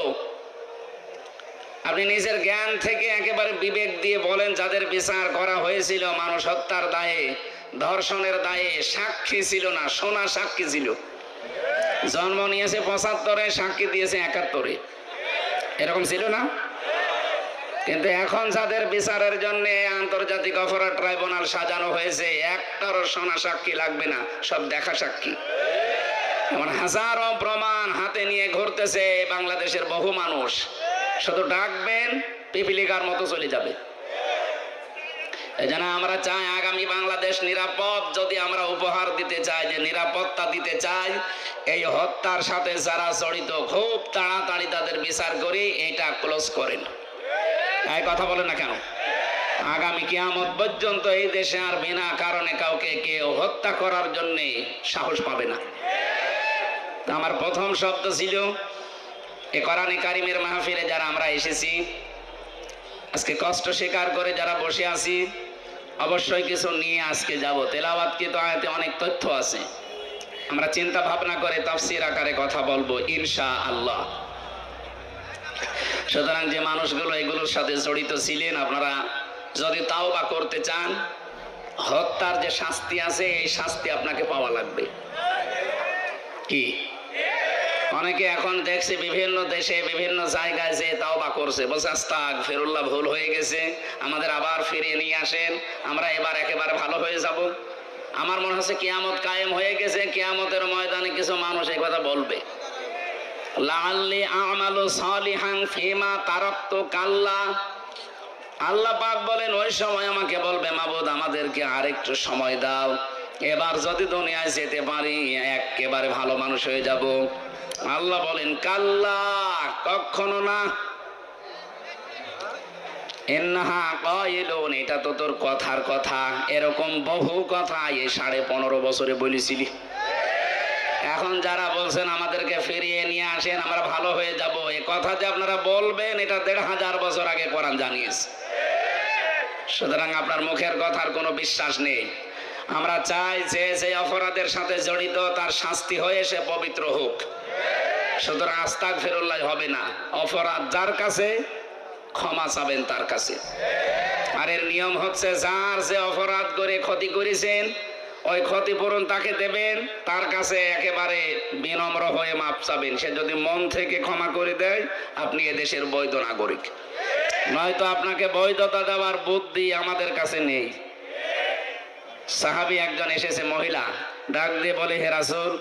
আপনি নিজের জ্ঞান থেকে একেবারে বিবেক দিয়ে বলেন, যাদের বিচার করা হয়েছিল মানুষ হত্যার দায়ে, ধর্ষণের দায়ে, সাক্ষী ছিল না, সোনা সাক্ষী ছিল। জন্ম নিয়েছে 75-এ, সাক্ষী দিয়েছে 71-এ, এরকম ছিল না? কিন্তু এখন যাদের বিচারের জন্য আন্তর্জাতিক অপরাধ ট্রাইব্যুনাল সাজানো হয়েছে, একটারও সোনা সাক্ষী লাগবে না, সব দেখা সাক্ষী। এমন হাজারো প্রমাণ হাতে নিয়ে ঘুরতেছে বাংলাদেশের বহু মানুষ। শুধু ডাকবেন পিপিলিকার মতো চলে যাবে। এজন্য আমরা চাই আগামী বাংলাদেশ নিরাপদ। যদি আমরা উপহার দিতে চাই, যে নিরাপত্তা দিতে চাই, এই হত্যার সাথে যারা জড়িত খুব তাড়াতাড়ি তাদের বিচার করে এটা ক্লোজ করেন। এই কথা বলেন না কেন? আগামী কিয়ামত পর্যন্ত এই দেশে আর বিনা কারণে কাউকে কেউ হত্যা করার জন্য সাহস পাবে না। আমার প্রথম শব্দ ছিল এ কোরআনে কারিমের মাহফিলে যারা আমরা এসেছি, আজকে কষ্ট স্বীকার করে যারা বসে আছি, অবশ্যই কিছু নিয়ে আজকে যাব। তেলাওয়াত কি তো আয়াতে অনেক তথ্য আছে, আমরা চিন্তা ভাবনা করে তাফসীর আকারে কথা বলবো ইনশাআল্লাহ। সুতরাং যে মানুষগুলো এগুলোর সাথে জড়িত ছিলেন, আপনারা যদি তাওবা করতে চান, হত্যার যে শাস্তি আছে এই শাস্তি আপনাকে পাওয়া লাগবে। কি অনেকে এখন দেখছে বিভিন্ন দেশে বিভিন্ন জায়গায় যে তাওবা করছে, বলছে আস্তাগফিরুল্লাহ, ভুল হয়ে গেছে, আমাদের আবার ফিরিয়ে নিয়ে আসেন, আমরা এবার একেবারে ভালো হয়ে যাব। আমার মনে হচ্ছে কিয়ামত কায়েম হয়ে গেছে, কিয়ামতের ময়দানে কিছু মানুষ এই কথা বলবে, লাআল্লি আমালু সালিহান ফিমা তারাকতু কাল্লা। আল্লাহ পাক বলেন ওই সময় আমাকে বলবে, মাবুদ আমাদেরকে আরেকটু সময় দাও, এবার যদি দুনিয়ায় যেতে পারি একেবারে ভালো মানুষ হয়ে যাব। আল্লাহ বলেন কাল্লা, কখনো না। ইন্নাহা কাইলুন, এটা তো তোর কথার কথা, এরকম বহু কথা এই 15.5 বছরে বলেছিলি। এখন যারা বলছেন আমাদেরকে ফিরিয়ে নিয়ে আসেন, আমরা ভালো হয়ে যাব, এ কথা যে আপনারা বলবেন এটা 1500 বছর আগে কোরআন জানিয়েছে। সুতরাং আপনার মুখের কথার কোনো বিশ্বাস নেই। আমরা চাই যে যে অপরাধের সাথে জড়িত তার শাস্তি হয়ে সে পবিত্র হোক। সুতরাং আস্তাগফিরুল্লাহ হবে না, অপরাধ যার কাছে ক্ষমা চাবেন তার কাছে। আর এর নিয়ম হচ্ছে যার যে অপরাধ করে ক্ষতি করেছেন ওই ক্ষতিপূরণ তাকে দেবেন, তার কাছে একেবারে বিনম্র হয়ে মাপ চাবেন। সে যদি মন থেকে ক্ষমা করে দেয় আপনি এদেশের বৈধ নাগরিক, নয়তো আপনাকে বৈধতা দেওয়ার বুদ্ধি আমাদের কাছে নেই। সাহাবী একজন এসেছে, মহিলা, ডাক দিয়ে বলে, হে রাসূল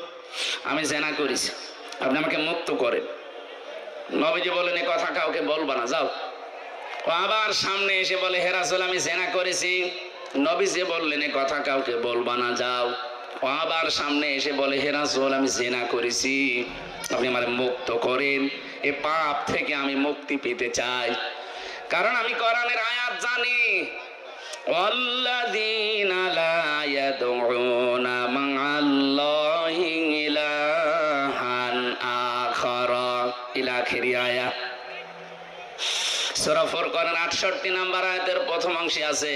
আমি জেনা করেছি, আপনি আমাকে মুক্ত করেন। নবীজি বলেন এ কথা কাউকে বলবা না, যাও। ও আবার সামনে এসে বলে, হে রাসূল আমি জেনা করেছি। নবীজি বললেন এ কথা কাউকে বলবা না, যাও। ও আবার সামনে এসে বলে, হে রাসূল আমি জেনা করেছি, আপনি আমারে মুক্ত করেন, এ পাপ থেকে আমি মুক্তি পেতে চাই। কারণ আমি কোরআনের আয়াত জানি, ওয়াল্লাযীনা লা ইয়াদউনা মা'আল্লাহি ইলাহান আখারা ইলা আখিরি আয়াত। সূরা ফুরকানের 68 নম্বর আয়াতের প্রথম অংশে আছে,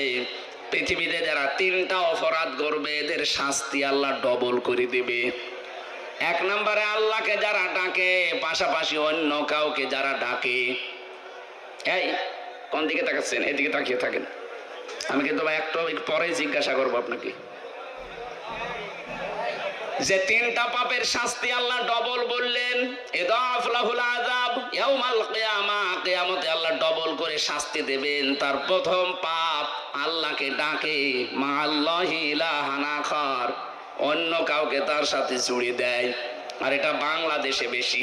পৃথিবীতে যারা 3টা অপরাধ করবে এদের শাস্তি আল্লাহ ডবল করে দিবে। 1 নম্বরে আল্লাহকে যারা ডাকে, পাশাপাশি অন্য কাউকে যারা ডাকে। এই কোন দিকে তাকাচ্ছেন? এদিকে তাকিয়ে থাকেন, আমি কিন্তু একটু পরে জিজ্ঞাসা করবো আপনাকে। যে 3টা পাপের শাস্তি আল্লাহ ডবল বললেন, ইদাফ লাহুল আযাব ইয়াউমাল কিয়ামাহ, কিয়ামতে আল্লাহ ডবল করে শাস্তি দেবেন। তার প্রথম পাপ আল্লাহকে ডাকে, মা আল্লাহি ইলাহান আখার, অন্য কাউকে তার সাথে জুড়ে দেয়। আর এটা বাংলাদেশে বেশি,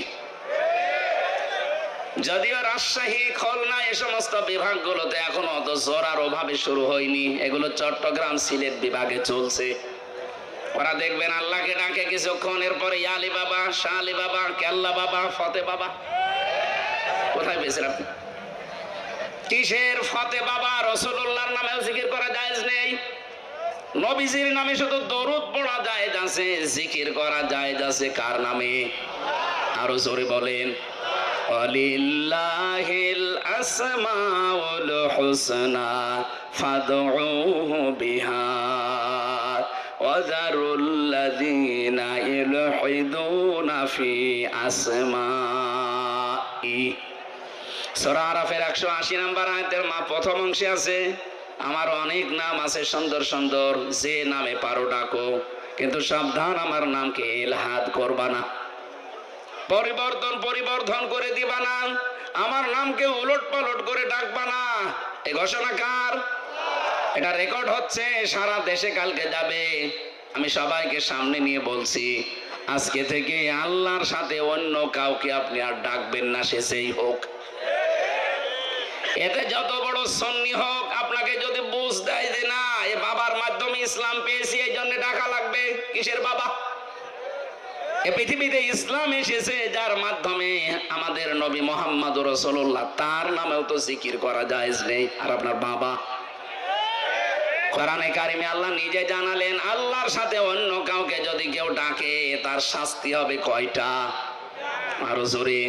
যদিও রাজশাহী, খুলনা এ সমস্ত বিভাগগুলোতে এখনো অত জোরার অভাবে শুরু হয়নি, এগুলো চট্টগ্রাম সিলেট বিভাগে চলছে। ওরা দেখবেন আল্লাহকে ডাকে কিছুক্ষণ, এরপরে আলী বাবা, শাহ আলী বাবা, কেল্লা বাবা, ফতে বাবা। কোথায় পেয়েছেন আপনি? কিসের ফতে বাবা? রাসূলুল্লাহর নামে জিকির করা জায়েজ নেই, নবীজির নামে শুধু দরুদ পড়া জায়েজ আছে, জিকির করা জায়েজ আছে কার নামে? আরো জোরে বলেন, ওয়ালিল্লাহিল আসমাউল হুসনা ফাদউহু বিহা ওয়াযারুল্লাযীনা ইলহিদুনা ফি আসমাই। সূরা আরাফের 180 নম্বর আয়াতের প্রথম অংশে আছে, আমার অনেক নাম আছে সুন্দর সুন্দর, যে নামে পারো ডাকো, কিন্তু সাবধান আমার নামকে ইলহাদ করবা না, পরিবর্তন করে দিবা না, আমার নামকে উলট পালট করে ডাকবা না। এই ঘোষণা কার? এটা রেকর্ড হচ্ছে, সারা দেশে কালকে যাবে। আমি সবাইকে সামনে নিয়ে বলছি, আজকে থেকে আল্লাহর সাথে অন্য কাউকে আপনি আর ডাকবেন না, সে সেই হোক। এতে যত বড় সুন্নি হোক, আপনাকে যদি বুঝ দেয় যে না এ বাবার মাধ্যমে ইসলাম পেয়েছি এই জন্য ডাকা লাগবে, কিসের বাবা? এ পৃথিবীতে ইসলাম এসেছে যার মাধ্যমে আমাদের নবী মুহাম্মদ রাসূলুল্লাহ, তার নামেও তো জিকির করা জায়েজ নেই। আর আপনার বাবা, কোরআনে কারিমে আল্লাহ নিজে জানালেন আল্লাহর সাথে অন্য কাউকে যদি কেউ ডাকে তার শাস্তি হবে কয়টা? আরো জোরে।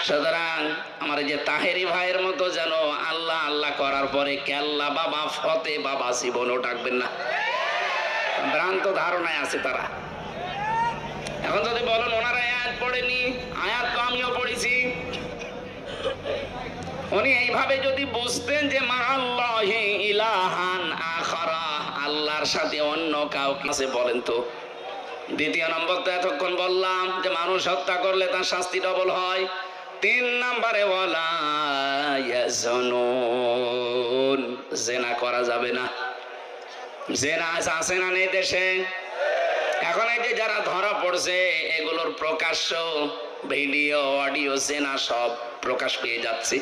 সুতরাং আমার যে তাহেরি ভাইয়ের মতো যেন আল্লাহ আল্লাহ করার পরে কেল্লা বাবা, ফতে বাবা জীবনও ডাকবেন না। ভ্রান্ত ধারণায় আছে তারা। এখন যদি বলেন ওনারা আয়াত পড়েনি, আয়াত তো আমিও পড়েছি। উনি এইভাবে যদি বুঝতেন যে মা আল্লাহি ইলাহান আখারা, আল্লাহর সাথে অন্য কাউকে আছে, বলেন তো। দ্বিতীয় নম্বর তো এতক্ষণ বললাম যে মানুষ হত্যা করলে তার শাস্তি ডবল হয়। 3 নম্বরে ওয়ালা ইয়াজনুন, জেনা করা যাবে না। জেনা আছে না নেই দেশে? এখন এই যে যারা ধরা পড়ছে এগুলোর প্রকাশ্য ভিডিও, অডিও, জেনা সব প্রকাশ পেয়ে যাচ্ছে।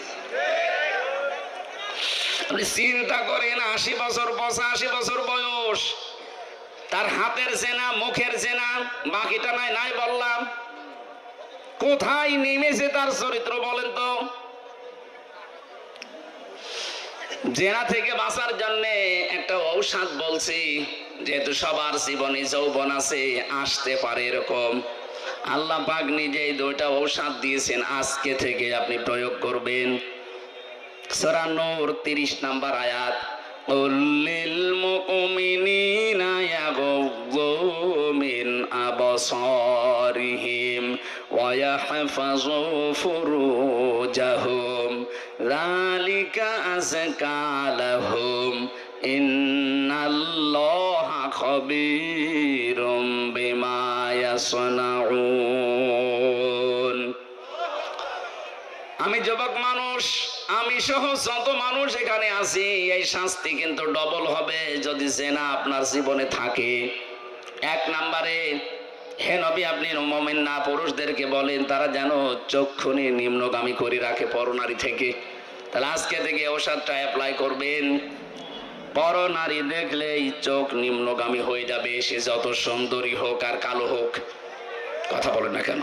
আপনি চিন্তা করেন 80 বছর 85 বছর বয়স, তার হাতের জেনা, মুখের জেনা, বাকিটা নাই বললাম। কোথায় নেমেছে তার চরিত্র বলেন তো? জেনা থেকে বাঁচার জন্য একটা ঔষধ বলছি, যেহেতু সবার জীবনে যৌবন আছে, আসতে পারে এরকম। আল্লাহ পাক নিজেই 2টা ঔষধ দিয়েছেন, আজকে থেকে আপনি প্রয়োগ করবেন। সূরা নূর 30 নম্বর আয়াত, কুল্লিল মুমিনিনা ইয়াগুযু মিন আবসারিহিম ওয়া ইয়াহফাযু ফুরুজাহুম যালিকা আযকা লাহুম ইন্নাল্লাহা খাবীরুম বিমা ইয়াসনাউন। আমি যুবক মানুষ, আমি সহ যত মানুষ এখানে আছি, এই শাস্তি কিন্তু ডবল হবে যদি জেনা আপনার জীবনে থাকে। 1 নম্বরে, হে নবী আপনি মুমিন না পুরুষদেরকে বলেন তারা যেন চক্ষুনি নিম্নগামী করে রাখে পরনারী থেকে। তাহলে আজকে থেকে ঔষধটা অ্যাপ্লাই করবেন। পরনারী দেখলেই চোখ নিম্নগামী হয়ে যাবে, সে যত সুন্দরী হোক আর কালো হোক। কথা বলেন না কেন?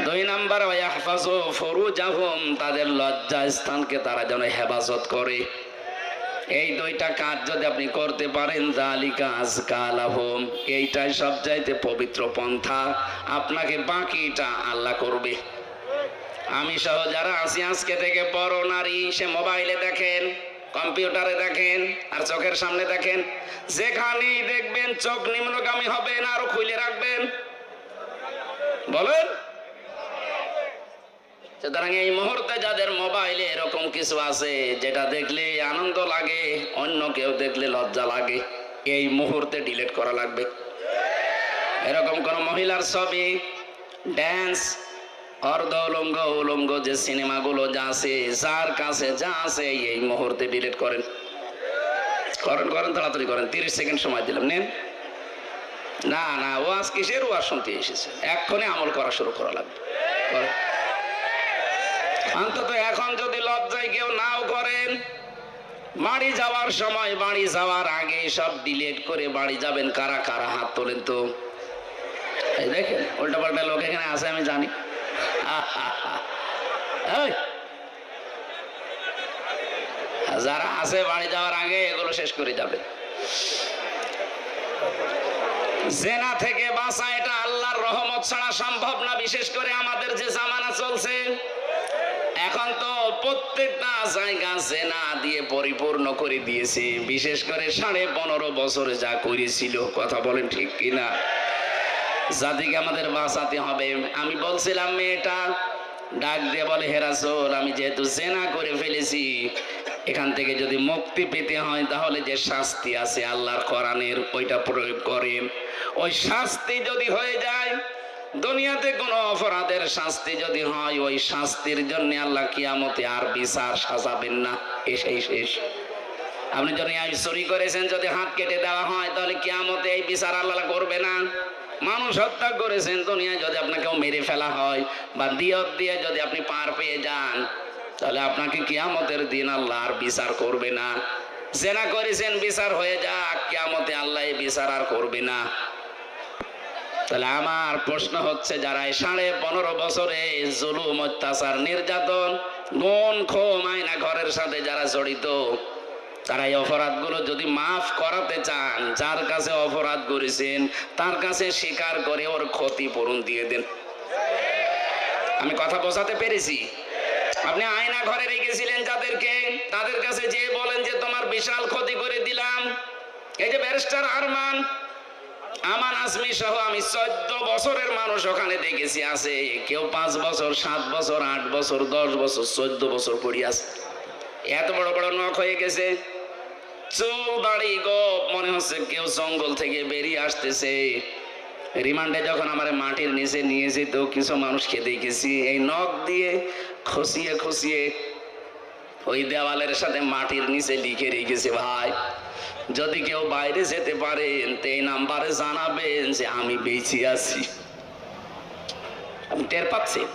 2 নম্বর, ওয়াহফাযু ফুরুজাহুম, তাদের লজ্জা স্থানকে তারা যেন হেফাজত করে। এই 2টা কাজ যদি আপনি করতে পারেন, যালিকা আযকা লাহুম, এইটাই সবচাইতে পবিত্র পন্থা। আপনাকে বাকিটা আল্লাহ করবে। আমি সহ যারা আছি আজকে থেকে পরনারী, সে মোবাইলে দেখেন, কম্পিউটারে দেখেন, আর চোখের সামনে দেখেন, যেখানেই দেখবেন চোখ নিম্নগামী হবে না, আরো খুলে রাখবেন। বলেন। সুতরাং এই মুহূর্তে যাদের মোবাইলে এরকম কিছু আছে যেটা দেখলে আনন্দ লাগে, অন্য কেউ দেখলে লজ্জা লাগে, এই মুহূর্তে ডিলিট করা লাগবে। এরকম কোন মহিলার ছবি, ড্যান্স, অর্ধ উলঙ্গ, উলঙ্গ যে সিনেমাগুলো যা আছে, যার কাছে যা আছে এই মুহূর্তে ডিলিট করেন। করেন তাড়াতাড়ি করেন, 30 সেকেন্ড সময় দিলাম, নেন। না ওয়াজ কিসের? ওয়াজ শুনতে এসেছে, এক্ষুনি আমল করা শুরু করা লাগবে। অন্তত এখন যদি লজ্জায় কেউ নাও করেন, বাড়ি যাওয়ার সময়, বাড়ি যাওয়ার আগে সব ডিলিট করে বাড়ি যাবেন। কারা কারা হাত তোলেন তো? এই দেখেন উল্টা পাল্টা লোক এখানে আছে, আমি জানি। যারা আছে বাড়ি যাওয়ার আগে এগুলো শেষ করে যাবে। জেনা থেকে বাঁচা এটা আল্লাহর রহমত ছাড়া সম্ভব না, বিশেষ করে আমাদের যে জামানা চলছে এখন, তো প্রত্যেকটা জায়গা জেনা দিয়ে পরিপূর্ণ করে দিয়েছে, বিশেষ করে 15.5 বছরে যা করেছিল। কথা বলেন ঠিক কিনা? জাতিকে আমাদের বাঁচাতে হবে। আমি বলছিলাম, মেয়েটা ডাক দিয়ে বলে, হে রাসূল, আমি যেহেতু জেনা করে ফেলেছি, এখান থেকে যদি মুক্তি পেতে হয় তাহলে যে শাস্তি আছে আল্লাহর কোরআনের, ওইটা প্রয়োগ করেন। ওই শাস্তি যদি হয়ে যায়, দুনিয়াতে কোনো অপরাধের শাস্তি যদি হয়, ওই শাস্তির জন্য আল্লাহ কিয়ামতে আর বিচার সাজাবেন না, এসেই শেষ। আপনি যদি চুরি করেছেন, যদি হাত কেটে দেওয়া হয়, তাহলে কিয়ামতে এই বিচার আল্লাহ করবে না। মানুষ হত্যা করেছেন, দুনিয়ায় যদি আপনাকেও মেরে ফেলা হয় বা দিয়ত দিয়ে যদি আপনি পার পেয়ে যান, তাহলে আপনাকে কিয়ামতের দিন আল্লাহ আর বিচার করবে না। জেনা করেছেন, বিচার হয়ে যাক, কিয়ামতে আল্লাহ এই বিচার আর করবে না। তাহলে আমার প্রশ্ন হচ্ছে, যারা 15.5 বছরে জুলুম, অত্যাচার, নির্যাতন, গুণ, খুন, আয়না ঘরের সাথে যারা জড়িত, তারা এই অপরাধগুলো যদি মাফ করাতে চান, যার কাছে অপরাধ করেছেন তার কাছে স্বীকার করে ওর ক্ষতিপূরণ দিয়ে দেন। আমি কথা বোঝাতে পেরেছি? আপনি আয়না ঘরে রেখেছিলেন যাদেরকে, তাদের কাছে যে বলেন যে তোমার বিশাল ক্ষতি করে দিলাম। এই যে ব্যারিস্টার আরমান, আমান আজমি সহ আমি 14 বছরের মানুষ ওখানে দেখেছি আছে, কেউ 5 বছর, 7 বছর, 8 বছর, 10 বছর, 14 বছর পড়ে আছে। এত বড় বড় নখ হয়ে গেছে, চুল দাড়ি গোপ, মনে হচ্ছে কেউ জঙ্গল থেকে বেরিয়ে আসতেছে। রিমান্ডে যখন আমার মাটির নিচে নিয়ে যেত, কিছু মানুষকে দেখেছি এই নখ দিয়ে খসিয়ে খসিয়ে ওই দেওয়ালের সাথে মাটির নিচে লিখে রেখেছে, ভাই যদি কেউ বাইরে যেতে পারেন তো এই নাম্বারে জানাবেন যে আমি বেঁচে আছি। আপনি টের পাচ্ছেন?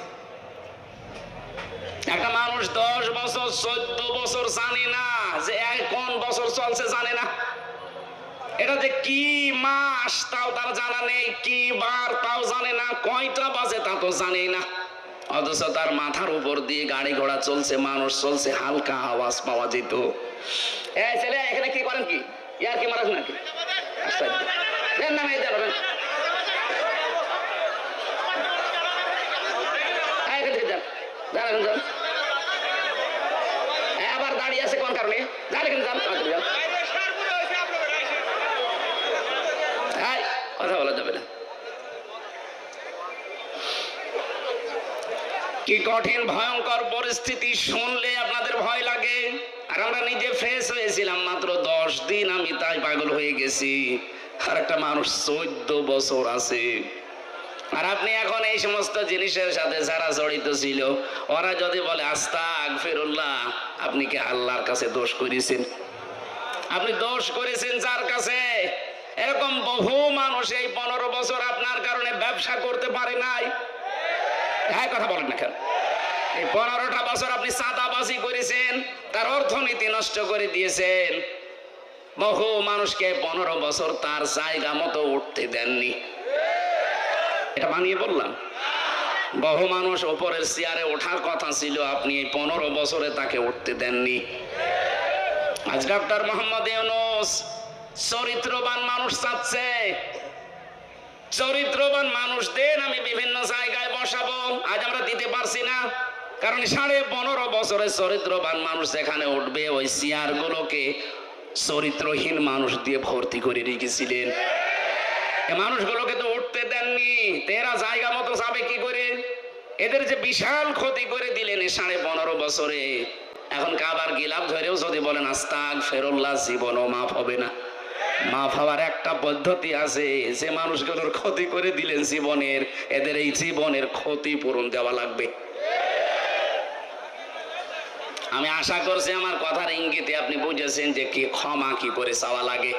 একটা মানুষ 10 বছর, 14 বছর জানে না যে কোন বছর চলছে, জানে না। এটা যে কি মাস তাও তার জানা নেই, কি বার তাও জানে না, কয়টা বাজে তা তো জানে না। অথচ তার মাথার উপর দিয়ে গাড়ি ঘোড়া চলছে, মানুষ চলছে, হালকা আওয়াজ পাওয়া যেত। এই ছেলে, এখানে কি করেন? কি ইয়ার কি মারাস নাকি? দেন না, মেয়ে দেন। আবার দাঁড়িয়ে আছে কোন কারণে? যান এখানে, যান, কথা বলা যাবে না। কি কঠিন ভয়ঙ্কর পরিস্থিতি, শুনলে আপনাদের ভয় লাগে। আর আমরা নিজে ফ্রেশ হয়েছিলাম মাত্র 10 দিন, আমি তাই পাগল হয়ে গেছি। আর একটা মানুষ 14 বছর আছে। আর আপনি এখন এই সমস্ত জিনিসের সাথে যারা জড়িত ছিল, ওরা যদি বলে আস্তাগফিরুল্লাহ, আপনি কি আল্লাহর কাছে দোষ করেছেন? আপনি দোষ করেছেন যার কাছে? এরকম বহু মানুষ এই 15 বছর আপনার কারণে ব্যবসা করতে পারে নাই। হ্যাঁ, কথা বলেন না কেন? এই 15টা বছর আপনি চাঁদাবাজি করেছেন, তার অর্থনীতি নষ্ট করে দিয়েছেন। বহু মানুষকে 15 বছর তার জায়গা মতো উঠতে দেননি। এটা বানিয়ে বললাম? বহু মানুষ উপরের চেয়ারে ওঠার কথা ছিল, আপনি এই 15 বছরে তাকে উঠতে দেননি। আজ ডক্টর মোহাম্মদ ইউনূস চরিত্রবান মানুষ চাচ্ছে। চরিত্রবান মানুষ দেন, আমি বিভিন্ন জায়গায় বসাবো। আজ আমরা দিতে পারছি না, কারণ 15.5 বছরে চরিত্রবান মানুষ যেখানে উঠবে, ওই চেয়ার গুলোকে চরিত্রহীন মানুষ দিয়ে ভর্তি করে রেখেছিলেন। এই মানুষগুলোকে তো উঠতে দেননি, তেরা জায়গা মতো যাবে কি করে? এদের যে বিশাল ক্ষতি করে দিলেন এই 15.5 বছরে। এখন কাবার গিলাফ ধরেও যদি বলেন আস্তাগফিরুল্লাহ, জীবনও মাফ হবে না। মাফ হওয়ার একটা পদ্ধতি আছে, যে মানুষগুলোর ক্ষতি করে দিলেন জীবনের, এদের এই জীবনের ক্ষতিপূরণ দেওয়া লাগবে। আমি আশা করছি আমার কথার ইঙ্গিতে আপনি বুঝেছেন যে কি ক্ষমা কি করে চাওয়া লাগে।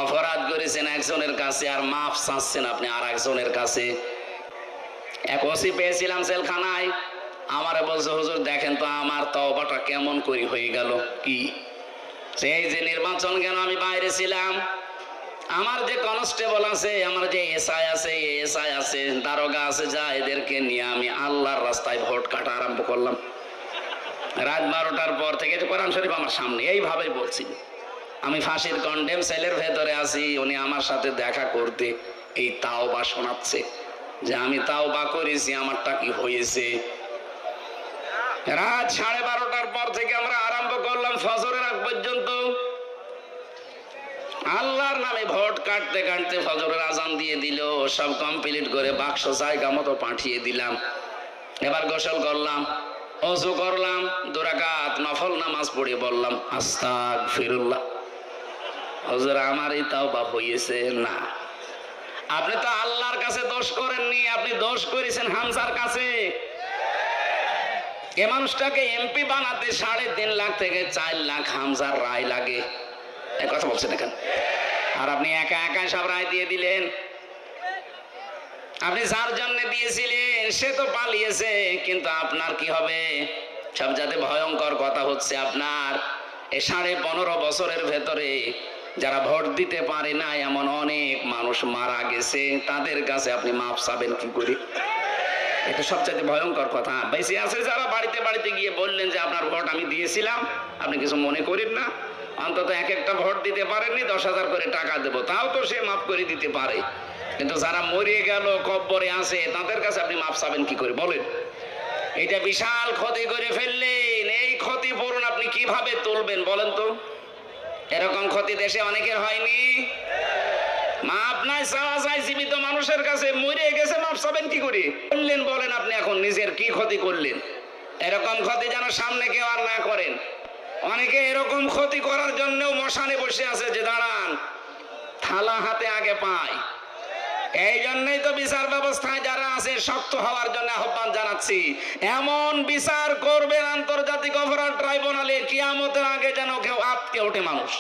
অপরাধ করেছেন একজনের কাছে আর মাফ চাচ্ছেন আপনি আর একজনের কাছে। এক ওসি পেয়েছিলাম জেলখানায়, আমারে বলছে, হুজুর দেখেন তো আমার তওবাটা কেমন করে হয়ে গেল। কি? সেই যে নির্বাচন কেন আমি বাইরে ছিলাম, আমার যে কনস্টেবল আছে, আমার যে এসআই আছে, এসআই আছে, দারোগা আছে, যা এদেরকে নিয়ে আমি আল্লাহর রাস্তায় ভোট কাটা আরম্ভ করলাম। রাত 12টার পর থেকে কোরআন শরীফ আমার সামনে এইভাবেই বলছি। আমি ফাঁসির কন্ডেম সেলের ভেতরে আছি, উনি আমার সাথে দেখা করতে এই তাওবা শোনাচ্ছে যে আমি তাওবা করেছি, আমারটা কি হয়েছে। রাত 12:30টার পর থেকে আমরা আরম্ভ করলাম ফজরের আগ পর্যন্ত। আল্লাহর নামে ভোট কাটতে কাটতে ফজরের আজান দিয়ে দিল, সব কমপ্লিট করে বাক্স জায়গা মতো পাঠিয়ে দিলাম। এবার গোসল করলাম, ওযু করলাম, 2 রাকাত নফল নামাজ পড়ে বললাম আস্তাগফিরুল্লাহ। হুজুর আমারই তাওবা হয়েছে না। আপনি তো আল্লাহর কাছে দোষ করেননি, আপনি দোষ করেছেন হামজার কাছে। এ মানুষটাকে এমপি বানাতে 3.5 লাখ থেকে 4 লাখ হামজার রায় লাগে। এই কথা বলছেন এখানে। আর আপনি একা একা সব রায় দিয়ে দিলেন। আপনি যার জন্য দিয়েছিলেন সে তো পালিয়েছে, কিন্তু আপনার কি হবে? সবচেয়ে ভয়ঙ্কর কথা হচ্ছে আপনার এই 15.5 বছরের ভেতরে যারা ভোট দিতে পারে না এমন অনেক মানুষ মারা গেছে, তাদের কাছে আপনি মাপ চাবেন কি করে? এটা সবচেয়ে ভয়ঙ্কর কথা। বেশি আছে যারা বাড়িতে বাড়িতে গিয়ে বললেন যে আপনার ভোট আমি দিয়েছিলাম, আপনি কিছু মনে করেন না, অন্তত এক একটা ভোট দিতে পারেননি, 10,000 করে টাকা দেবো, তাও তো সে মাফ করে দিতে পারে। কিন্তু যারা মরিয়ে গেল কব্বরে আছে তাদের কাছে আপনি মাপ চাবেন কি করে বলেন? এটা বিশাল ক্ষতি করে ফেললেন। এই ক্ষতিপূরণ আপনি কিভাবে তুলবেন বলেন তো? এরকম ক্ষতি দেশে অনেকের হয়নি। মাপ নাই চাওয়া যায় জীবিত মানুষের কাছে, মরে গেছে মাপ চাবেন কি করে বললেন? বলেন আপনি এখন নিজের কি ক্ষতি করলেন? এরকম ক্ষতি যেন সামনে কেউ আর না করেন। অনেকে এরকম ক্ষতি করার জন্যও মশানে বসে আছে যে দাঁড়ান থালা হাতে আগে পায়। এই জন্যই তো বিচার ব্যবস্থায় যারা আছে শক্ত হওয়ার জন্য আহ্বান জানাচ্ছি। এমন বিচার করবেন আন্তর্জাতিক অপরাধ ট্রাইব্যুনালে কিয়ামতের আগে যেন কেউ আটকে ওঠে মানুষ,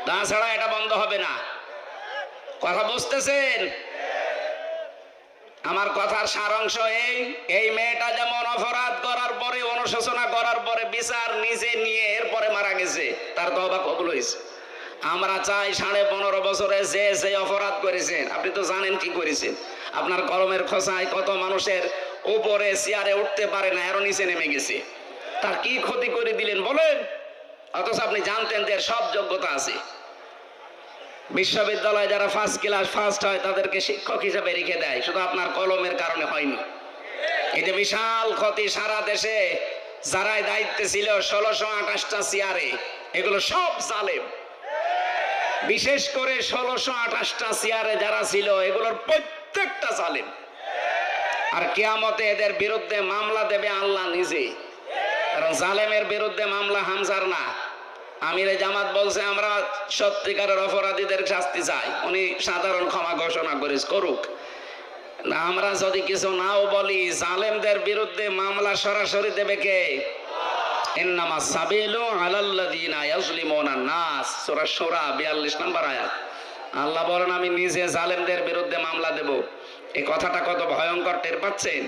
তাছাড়া এটা বন্ধ হবে না। কথা বুঝতেছেন? আমার কথার সারাংশ এই মেয়েটা যেমন অপরাধ করার পরে অনুশোচনা করার পরে বিচার নিজে নিয়ে এরপরে মারা গেছে, তার তওবা কবুল হয়েছে। আমরা চাই 15.5 বছরে যে অপরাধ করেছেন, আপনি তো জানেন কি করেছেন। আপনার কলমের খোঁচায় কত মানুষের উপরে চেয়ারে উঠতে পারে না, এর নিচে নেমে গেছে, তার কি ক্ষতি করে দিলেন বলেন? অথচ আপনি জানতেন যে সব যোগ্যতা আছে। বিশ্ববিদ্যালয়ে যারা ফার্স্ট ক্লাস ফার্স্ট হয় তাদেরকে শিক্ষক হিসেবে রেখে দেয়, শুধু আপনার কলমের কারণে হয়নি। এটা বিশাল ক্ষতি। সারা দেশে যারাই দায়িত্বে ছিল 1628টা চেয়ারে, এগুলো সব জালেম। বিশেষ করে 1628টা চেয়ারে যারা ছিল এগুলোর প্রত্যেকটা জালেম। আর কিয়ামতে এদের বিরুদ্ধে মামলা দেবে আল্লাহ নিজে, কারণ জালেমের বিরুদ্ধে মামলা হামজার না। আমিরে জামাত বলছে আমরা সত্যিকারের অপরাধীদের শাস্তি চাই, উনি সাধারণ ক্ষমা ঘোষণা করুক না। আমরা যদি কিছু নাও বলি, জালেমদের বিরুদ্ধে মামলা সরাসরি দেবে কে? ইন্নামাস সাবিলু আলাল্লাযিনা ইয়াজলিমুনান নাস, সূরা শূরা 42 নম্বর আয়াত। আল্লাহ বলেন আমি নিজে জালেমদের বিরুদ্ধে মামলা দেব। এই কথাটা কত ভয়ঙ্কর টের পাচ্ছেন?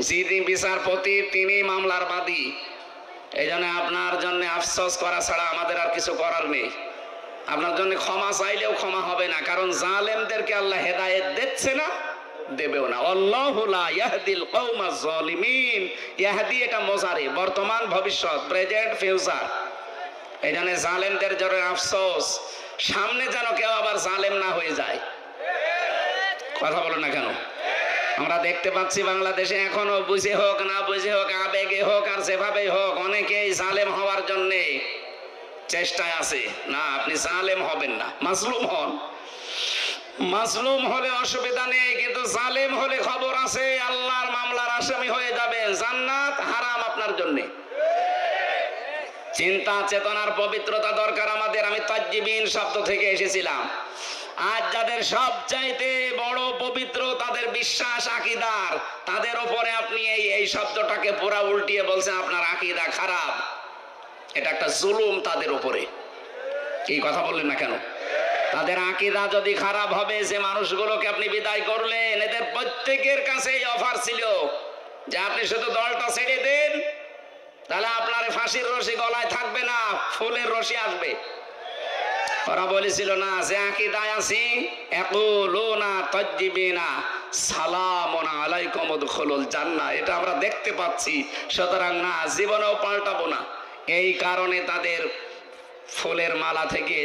যিনি বিচারপতি তিনি মামলার বাদী। এই জন্য আপনার জন্য আফসোস করা ছাড়া আমাদের আর কিছু করার নেই। আপনার জন্য ক্ষমা চাইলেও ক্ষমা হবে না, কারণ জালেমদেরকে আল্লাহ হেদায়েত দিচ্ছে না, দেবেও না। আল্লাহু লা ইয়াহদিল কওমাজ জালিমিন। ইয়াহদি এটা মুজারি, বর্তমান ভবিষ্যৎ, প্রেজেন্ট ফিউচার। এই জন্য জালেমদের জন্য আফসোস, সামনে যেন কেউ আবার জালেম না হয়ে যায়। কথা বলো না কেন? আমরা দেখতে পাচ্ছি বাংলাদেশে এখনো বুঝে হোক না বুঝে হোক, আবেগে হোক আর যেভাবেই হোক, অনেকেই জালেম হওয়ার জন্য চেষ্টায় আছে। না, আপনি জালেম হবেন না, মাজলুম হন। মাজলুম হলে অসুবিধা নেই, কিন্তু জালেম হলে খবর আছে, আল্লাহর মামলার আসামি হয়ে যাবেন, জান্নাত হারাম আপনার জন্য। চিন্তা চেতনার পবিত্রতা দরকার আমাদের। আমি তাজ্জিবিন শব্দ থেকে এসেছিলাম। আজ যাদের সবচাইতে বড় পবিত্র তাদের বিশ্বাস আকীদার, তাদের উপরে আপনি এই শব্দটাকে পুরা উল্টিয়ে বলছেন আপনার আকীদা খারাপ। এটা একটা জুলুম তাদের উপরে। এই কথা বললেন না কেন? তাদের আকীদা যদি খারাপ হবে, যে মানুষগুলোকে আপনি বিদায় করলেন, এদের প্রত্যেকের কাছে এই অফার ছিল যে আপনি শুধু দলটা ছেড়ে দেন, তাহলে আপনার ফাঁসির রশি গলায় থাকবে না, ফুলের রশি আসবে। ওরা বলেছিল না, যে আকীদায় আছি ইয়াকুলুনা তাজ্জিবিনা সালামুন আলাইকুম উদখুলুল জান্নাহ, এটা আমরা দেখতে পাচ্ছি, সুতরাং না, জীবনেও পাল্টাবো না। এই কারণে তাদের ফুলের মালা থেকে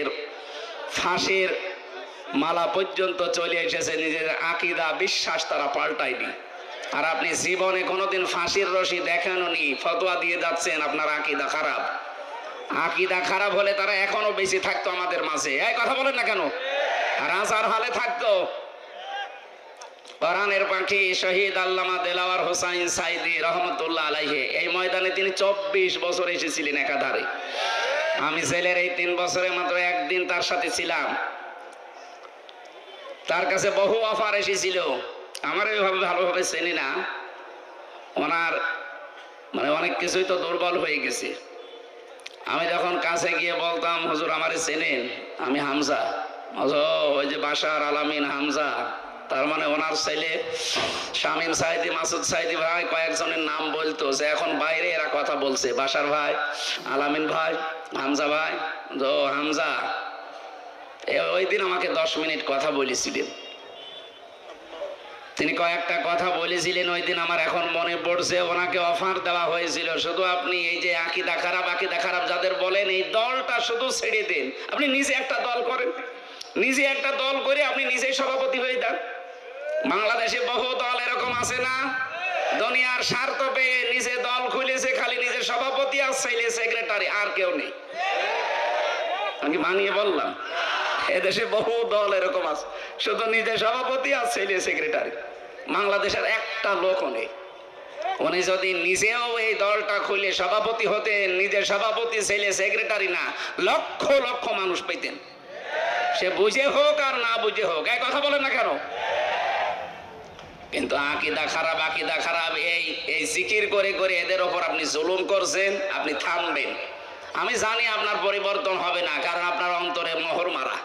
ফাঁসির মালা পর্যন্ত চলে এসেছে, নিজের আকীদা বিশ্বাস তারা পাল্টায়নি। আর আপনি জীবনে কোনোদিন ফাঁসির রশি দেখেননি, ফতোয়া দিয়ে যাচ্ছেন আপনার আকীদা খারাপ। আকীদা খারাপ হলে তারা এখনো বেশি থাকতো আমাদের মাঝে। এই কথা বলেন না কেন? রাজার হালে থাকতো। কোরআনের পাখি শহীদ আল্লামা দেলাওয়ার হোসাইন সাইদি রহমতুল্লাহ আলাইহি, এই ময়দানে তিনি 24 বছর এসেছিলেন একাধারে। আমি জেলের এই 3 বছরে মাত্র একদিন তার সাথে ছিলাম। তার কাছে বহু অফার এসেছিল, আমার এইভাবে ভালোভাবে চেনি না। ওনার মানে অনেক কিছুই তো দুর্বল হয়ে গেছে। আমি যখন কাছে গিয়ে বলতাম, হুজুর আমারে চেনেন, আমি হামজা। ওই যে বাশার আলামিন হামজা, তার মানে ওনার ছেলে শামীম সাইদি, মাসুদ সাইদি ভাই কয়েকজনের নাম বলতো, যে এখন বাইরে এরা কথা বলছে। বাশার ভাই, আলামিন ভাই, হামজা ভাই, হামজা ওই দিন আমাকে 10 মিনিট কথা বলেছিলেন। তিনি কয়েকটা কথা বলেছিলেন ওই দিন, আমার এখন মনে পড়ছে। ওনাকে অফার দেওয়া হয়েছিল, শুধু আপনি এই যে আকীদা খারাপ যাদের বলেন, এই দলটা শুধু ছেড়ে দেন, আপনি নিজে একটা দল করেন, নিজে একটা দল করে আপনি নিজেই সভাপতি হয়ে যান। বাংলাদেশে বহু দল এরকম আছে না, দুনিয়ার স্বার্থ পেয়ে নিজে দল খুলেছে, খালি নিজের সভাপতি আর ছেলে সেক্রেটারি, আর কেউ নেই। আমি বানিয়ে বললাম, এদেশে বহু দল এরকম আছে, শুধু নিজের সভাপতি আর ছেলে সেক্রেটারি। বাংলাদেশের একটা লোকও নেই। উনি যদি নিজেও এই দলটা খুলে সভাপতি হতেন, নিজের সভাপতি ছেলে সেক্রেটারি না, লক্ষ লক্ষ মানুষ পেতেন। সে বুঝে হোক আর না বুঝে হোক, এই কথা বলেন না কেন? কিন্তু আকীদা খারাপ, এই জিকির করে করে এদের ওপর আপনি জুলুম করছেন, আপনি থামবেন। আমি জানি আপনার পরিবর্তন হবে না, কারণ আপনার অন্তরে মোহর মারা।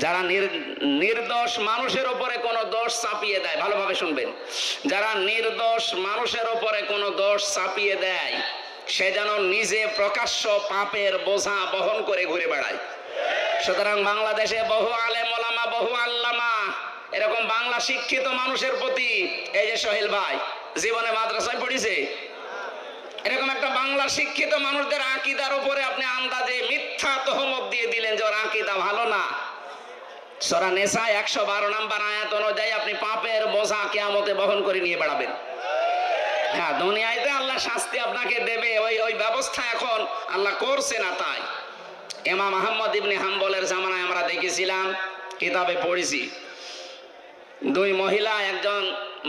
যারা নির্দোষ মানুষের উপরে কোনো দোষ চাপিয়ে দেয়, ভালোভাবে শুনবেন, যারা নির্দোষ মানুষের উপরে কোনো দোষ চাপিয়ে দেয়, সে যেন নিজে প্রকাশ্য পাপের বোঝা বহন করে ঘুরে বেড়ায়। সুতরাং বাংলাদেশে বহু আলেম ওলামা, বহু আল্লামা এরকম বাংলা শিক্ষিত মানুষের প্রতি, এই যে সোহেল ভাই জীবনে মাদ্রাসায় পড়িছে, এরকম একটা বাংলা শিক্ষিত মানুষদের আকীদার উপরে আপনি আন্দাজে মিথ্যা তহমত দিয়ে দিলেন যে ওর আকীদা ভালো না। সূরা নিসা 112 নম্বর আয়াত অনুযায়ী আপনি পাপের বোঝা কিয়ামতে বহন করে নিয়ে বেড়াবেন। হ্যাঁ, দুনিয়াতে আল্লাহ শাস্তি আপনাকে দেবে, ওই ব্যবস্থা এখন আল্লাহ করছে না। তাই ইমাম আহমদ ইবনে হাম্বলের জামানায় আমরা দেখেছিলাম, কিতাবে পড়েছি, 2 মহিলা, একজন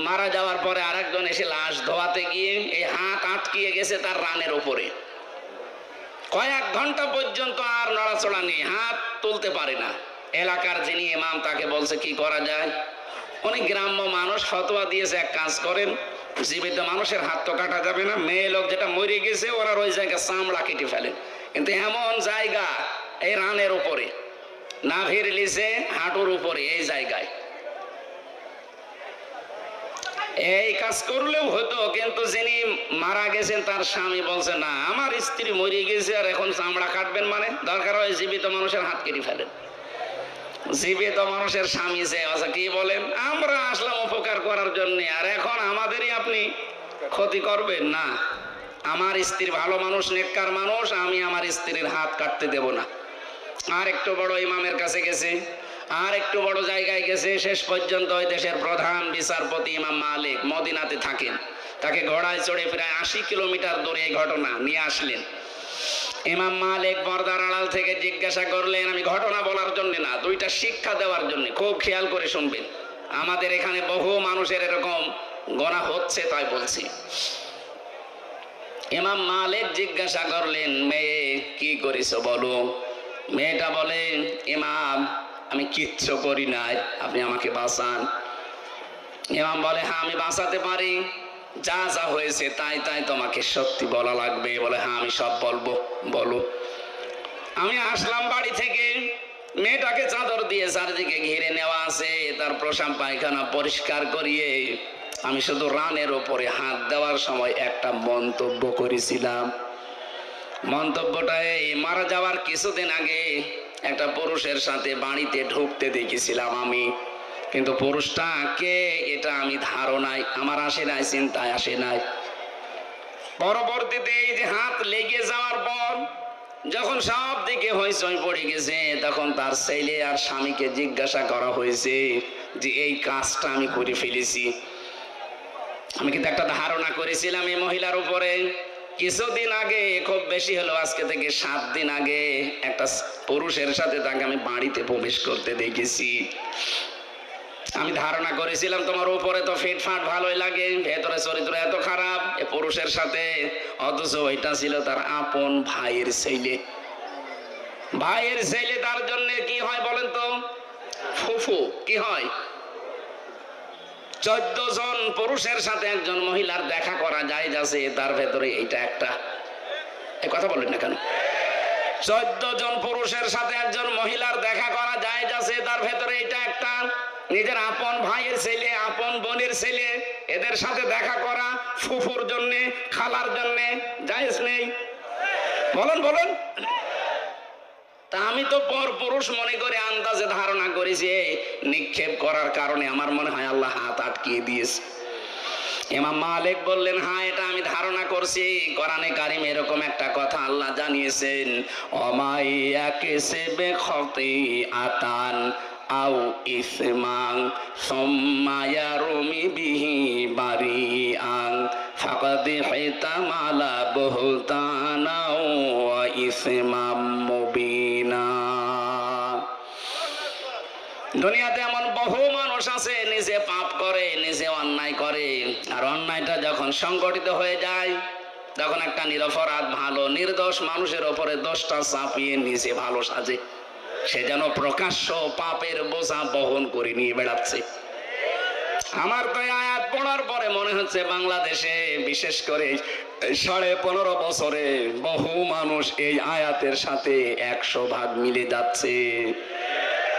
মারা যাওয়ার পরে আরেকজন এসে লাশ ধোয়াতে গিয়ে এই হাত আটকিয়ে গেছে তার রানের উপরে। কয়েক ঘন্টা পর্যন্ত আর নড়াচড়া নেই, হাত তুলতে পারে না। এলাকার যিনি ইমাম তাকে বলছে কি করা যায়। উনি গ্রাম্য মানুষ, ফতোয়া দিয়েছে, এক কাজ করেন, জীবিত মানুষের হাত তো কাটা যাবে না, মেয়ে লোক যেটা মরে গেছে ওনার ওই জায়গায় চামড়া কেটে ফেলেন, কিন্তু এমন জায়গা এই রানের উপরে, নাভির নিচে হাঁটুর উপরে, এই জায়গায় এই কাজ করলেও হতো। কিন্তু যিনি মারা গেছেন তার স্বামী বলছে, না, আমার স্ত্রী মরে গেছে আর এখন চামড়া কাটবেন, মানে দরকার হয় জীবিত মানুষের হাত কেটে ফেলেন। জীবিত মানুষের স্বামী যে আচ্ছা কি বলেন, আমরা আসলাম উপকার করার জন্য, আর এখন আমাদেরই আপনি ক্ষতি করবেন? না, আমার স্ত্রী ভালো মানুষ, নেককার মানুষ, আমি আমার স্ত্রীর হাত কাটতে দেব না। আর একটু বড় ইমামের কাছে গেছে, আর একটু বড় জায়গায় গেছে, শেষ পর্যন্ত ওই দেশের প্রধান বিচারপতি ইমাম মালিক মদিনাতে থাকেন, তাকে ঘোড়ায় চড়ে প্রায় 80 কিলোমিটার দূরে এই ঘটনা নিয়ে আসলেন। ইমাম মালিক পর্দার আড়াল থেকে জিজ্ঞাসা করলেন, আমি ঘটনা বলার জন্য না, 2টা শিক্ষা দেওয়ার জন্য, খুব খেয়াল করে শুনবেন, আমাদের এখানে বহু মানুষের এরকম গোনা হচ্ছে, তাই বলছি। ইমাম মালিক জিজ্ঞাসা করলেন, মেয়ে কি করেছো বলো? মেয়েটা বলে, ইমাম আমি কিচ্ছু করি নাই, আপনি আমাকে বাঁচান। ইমাম বলে, হ্যাঁ আমি বাঁচাতে পারি, যা যা হয়েছে তাই তাই তোমাকে সত্যি বলা লাগবে। বলে, হ্যাঁ আমি সব বলবো, বলো। আমি আসলাম বাড়ি থেকে, মেয়েটাকে চাদর দিয়ে চারদিকে ঘিরে নেওয়া আছে, তার প্রসাব পায়খানা পরিষ্কার করিয়ে আমি শুধু রানের ওপরে হাত দেওয়ার সময় একটা মন্তব্য করেছিলাম। মন্তব্যটা এই, মারা যাওয়ার কিছুদিন আগে একটা পুরুষের সাথে বাড়িতে ঢুকতে দেখেছিলাম আমি, কিন্তু পুরুষটা কে এটা আমি ধারণায় আমার আসে নাই, চিন্তায় আসে নাই। পরবর্তীতে এই যে হাত লেগে যাওয়ার পর যখন সব দিকে হইচই পড়ে গেছে, তখন তার ছেলে আর স্বামীকে জিজ্ঞাসা করা হয়েছে যে এই কাজটা আমি করে ফেলেছি। আমি কিন্তু একটা ধারণা করেছিলাম এই মহিলার উপরে। কিছুদিন আগে, খুব বেশি হলো আজকে থেকে 7 দিন আগে, একটা পুরুষের সাথে তাকে আমি বাড়িতে প্রবেশ করতে দেখেছি। আমি ধারণা করেছিলাম তোমার উপরে তো ফিটফাট ভালোই লাগে, ভেতরে চরিত্র এত খারাপ এ পুরুষের সাথে, অথচ ওইটা ছিল তার আপন ভাইয়ের ছেলে। ভাইয়ের ছেলে তার জন্য কি হয় বলেন তো? ফুফু। কি হয়? 14 জন পুরুষের সাথে একজন মহিলার দেখা করা যায় যাচ্ছে, তার ভেতরে এইটা একটা। এই কথা বলেন না কেন? 14 জন পুরুষের সাথে একজন মহিলার দেখা করা যায় যাচ্ছে, তার ভেতরে এইটা একটা। নিজের আপন ভাইয়ের ছেলে, আপন বোনের ছেলে, এদের সাথে দেখা করা ফুফুর জন্য, খালার জন্য জায়েজ নেই? বলেন বলেন। তা আমি তো পর পুরুষ মনে করে আন্দাজে ধারণা করেছি নিক্ষেপ করার কারণে আমার মনে হয় আল্লাহ হাত আটকিয়ে দিয়েছে। ইমাম মালিক বললেন, হ্যাঁ এটা আমি ধারণা করছি। কোরআনে কারিম এরকম একটা কথা আল্লাহ জানিয়েছেন, অমাইয়াকিসিবে খতিআতান আও ইসমান সুম্মা ইয়ারমি বিহি বারিআন ফাকাদ হিতামালা বুহতানা ওয়া ইসমাম মুবিনা। দুনিয়াতে এমন বহু মানুষ আছে নিজে পাপ করে, নিজে অন্যায় করে, আর অন্যায়টা যখন সংগঠিত হয়ে যায় তখন একটা নিরপরাধ ভালো নির্দোষ মানুষের ওপরে দোষটা চাপিয়ে নিজে ভালো সাজে। সে যেন প্রকাশ্য পাপের বোঝা বহন করে নিয়ে বেড়াচ্ছে। আমার তো আয়াত পড়ার পরে মনে হচ্ছে বাংলাদেশে বিশেষ করে 15.5 বছরে বহু মানুষ এই আয়াতের সাথে 100% মিলে যাচ্ছে।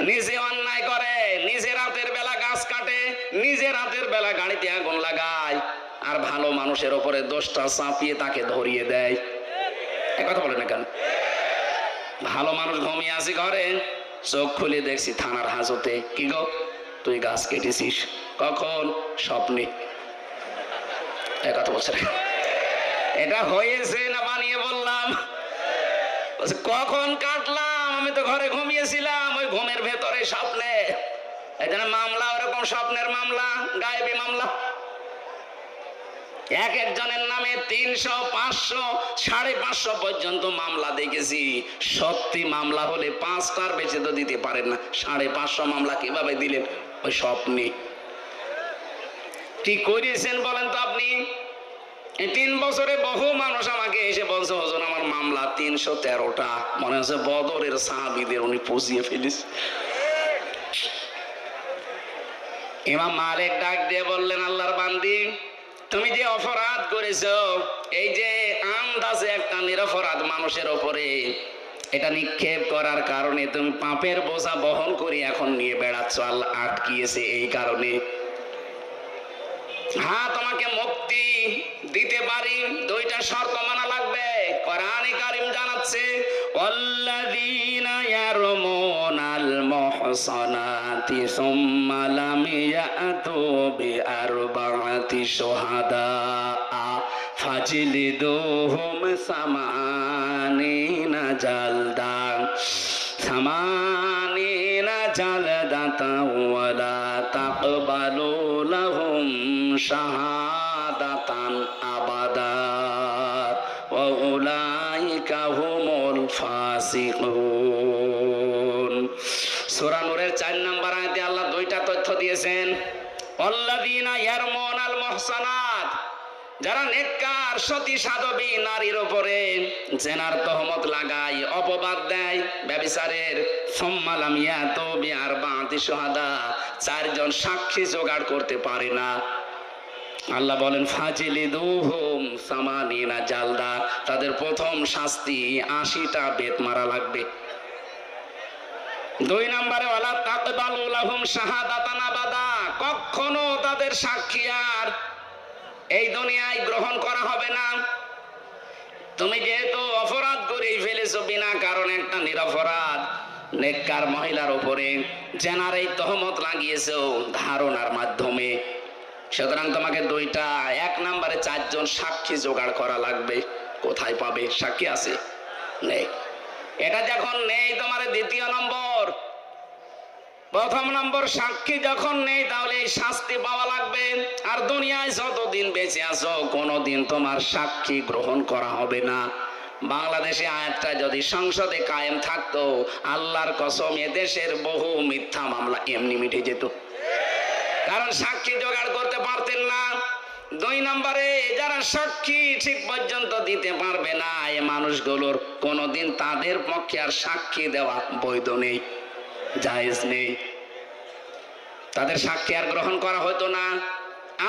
নিজে অন্যায় করে, নিজে রাতের বেলা গাছ কাটে, নিজে রাতের বেলা গাড়িতে আগুন লাগায়, আর ভালো মানুষের ওপরে দোষটা চাপিয়ে তাকে ধরিয়ে দেয়। কথা বলে না কেন? ভালো মানুষ ঘুমিয়ে আছে ঘরে, চোখ খুলে দেখছি থানার হাজতে, কি গো তুই গাছ কেটেছিস? কখন? স্বপ্নে। কথা বলছে না। এটা হয়েছে না বানিয়ে বললাম? কখন কাটলাম? আমি তো ঘরে ঘুমিয়েছিলাম, ওই ঘুমের ভেতরে স্বপ্নে। এই জন্য মামলা ওরকম স্বপ্নের মামলা, গায়েবী মামলা। এক একজনের নামে 300, 500, 550 পর্যন্ত মামলা দেখেছি। সত্যি মামলা হলে 5টার বেশি তো দিতে পারেন না। 550 মামলা কিভাবে দিলেন? ওই স্বপ্নে। কি করেছেন বলেন তো আপনি? এই 3 বছরে বহু মানুষ আমাকে এসে বলছে, হুজুর আমার মামলা 313টা। মনে হচ্ছে বদরের সাহাবীদের উনি পুষিয়ে ফেলিস। ইমাম মালিক ডাক দিয়ে বললেন, আল্লাহর বান্দি, তুমি যে অপরাধ করেছো, এই যে আন্দাজে একটা নিরপরাধ মানুষের ওপরে এটা নিক্ষেপ করার কারণে তুমি পাপের বোঝা বহন করে এখন নিয়ে বেড়াচ্ছ, আল্লাহ আটকিয়েছে এই কারণে। হ্যাঁ, তোমাকে মুক্তি দিতে পারি, 2টা শর্ত মানা লাগবে। কোরআনে কারীম জানাচ্ছে, ওয়াল্লাযীনা ইয়ারমুনাল মুহসানাতি সুম্মা লাম ইয়াতু বিআরবা'াতি শুহাদা ফাজলিদুহুম সামানিনা জালদা জালদাতাও ওয়ালা তাকবালু লাহুম শাহাদাতান আবাদা ওয়া উলাইকা হুমুল ফাসিকুন। সূরা নূরের 4 নম্বর আয়াতে আল্লাহ 2টা তথ্য দিয়েছেন। আল্লাযীনা ইয়ারমুনাল মুহসানাত, যারা নেককার সতী সাধবী নারীর উপরে জেনার তহমত লাগায়, অপবাদ দেয় ব্যভিচারের, সুম্মা লাম ইয়াতু বিআরবা'াতি শুহাদা, 4 জন সাক্ষী জোগাড় করতে পারে না। আল্লাহ বলেন, ফাজিলিদুহুম সামানিনা জালদা, তাদের প্রথম শাস্তি 80টা বেত মারা লাগবে। 2 নম্বরে ওয়ালা তাকবালু লাহুম শাহাদাতান আবাদা, কখনো তাদের সাক্ষী আর এই দুনিয়ায় গ্রহণ করা হবে না। তুমি যেহেতু অপরাধ করেই ফেলেছো বিনা কারণে, একটা নিরপরাধ নেককার মহিলার উপরে জেনার এই তহমত লাগিয়েছো ধারণার মাধ্যমে, সুতরাং তোমাকে 2টা, 1 নম্বরে 4 জন সাক্ষী জোগাড় করা লাগবে। কোথায় পাবে? সাক্ষী আছে? নেই। এটা যখন নেই তোমার 2য় নম্বর। 1ম নম্বর সাক্ষী যখন নেই, তাহলে এই শাস্তি পাওয়া লাগবে। আর দুনিয়ায় যতদিন বেঁচে আছো কোনোদিন তোমার সাক্ষী গ্রহণ করা হবে না। বাংলাদেশে আয়াতটা যদি সংসদে কায়েম থাকতো, আল্লাহর কসম এদেশের বহু মিথ্যা মামলা এমনি মিটে যেত, কারণ সাক্ষী জোগাড় করতে পারতেন না। 2 নম্বরে যারা সাক্ষী ঠিক পর্যন্ত দিতে পারবে না, এই মানুষগুলোর কোনোদিন তাদের পক্ষে আর সাক্ষী দেওয়া বৈধ নেই, জায়েজ নেই। তাদের সাক্ষী আর গ্রহণ করা হতো না।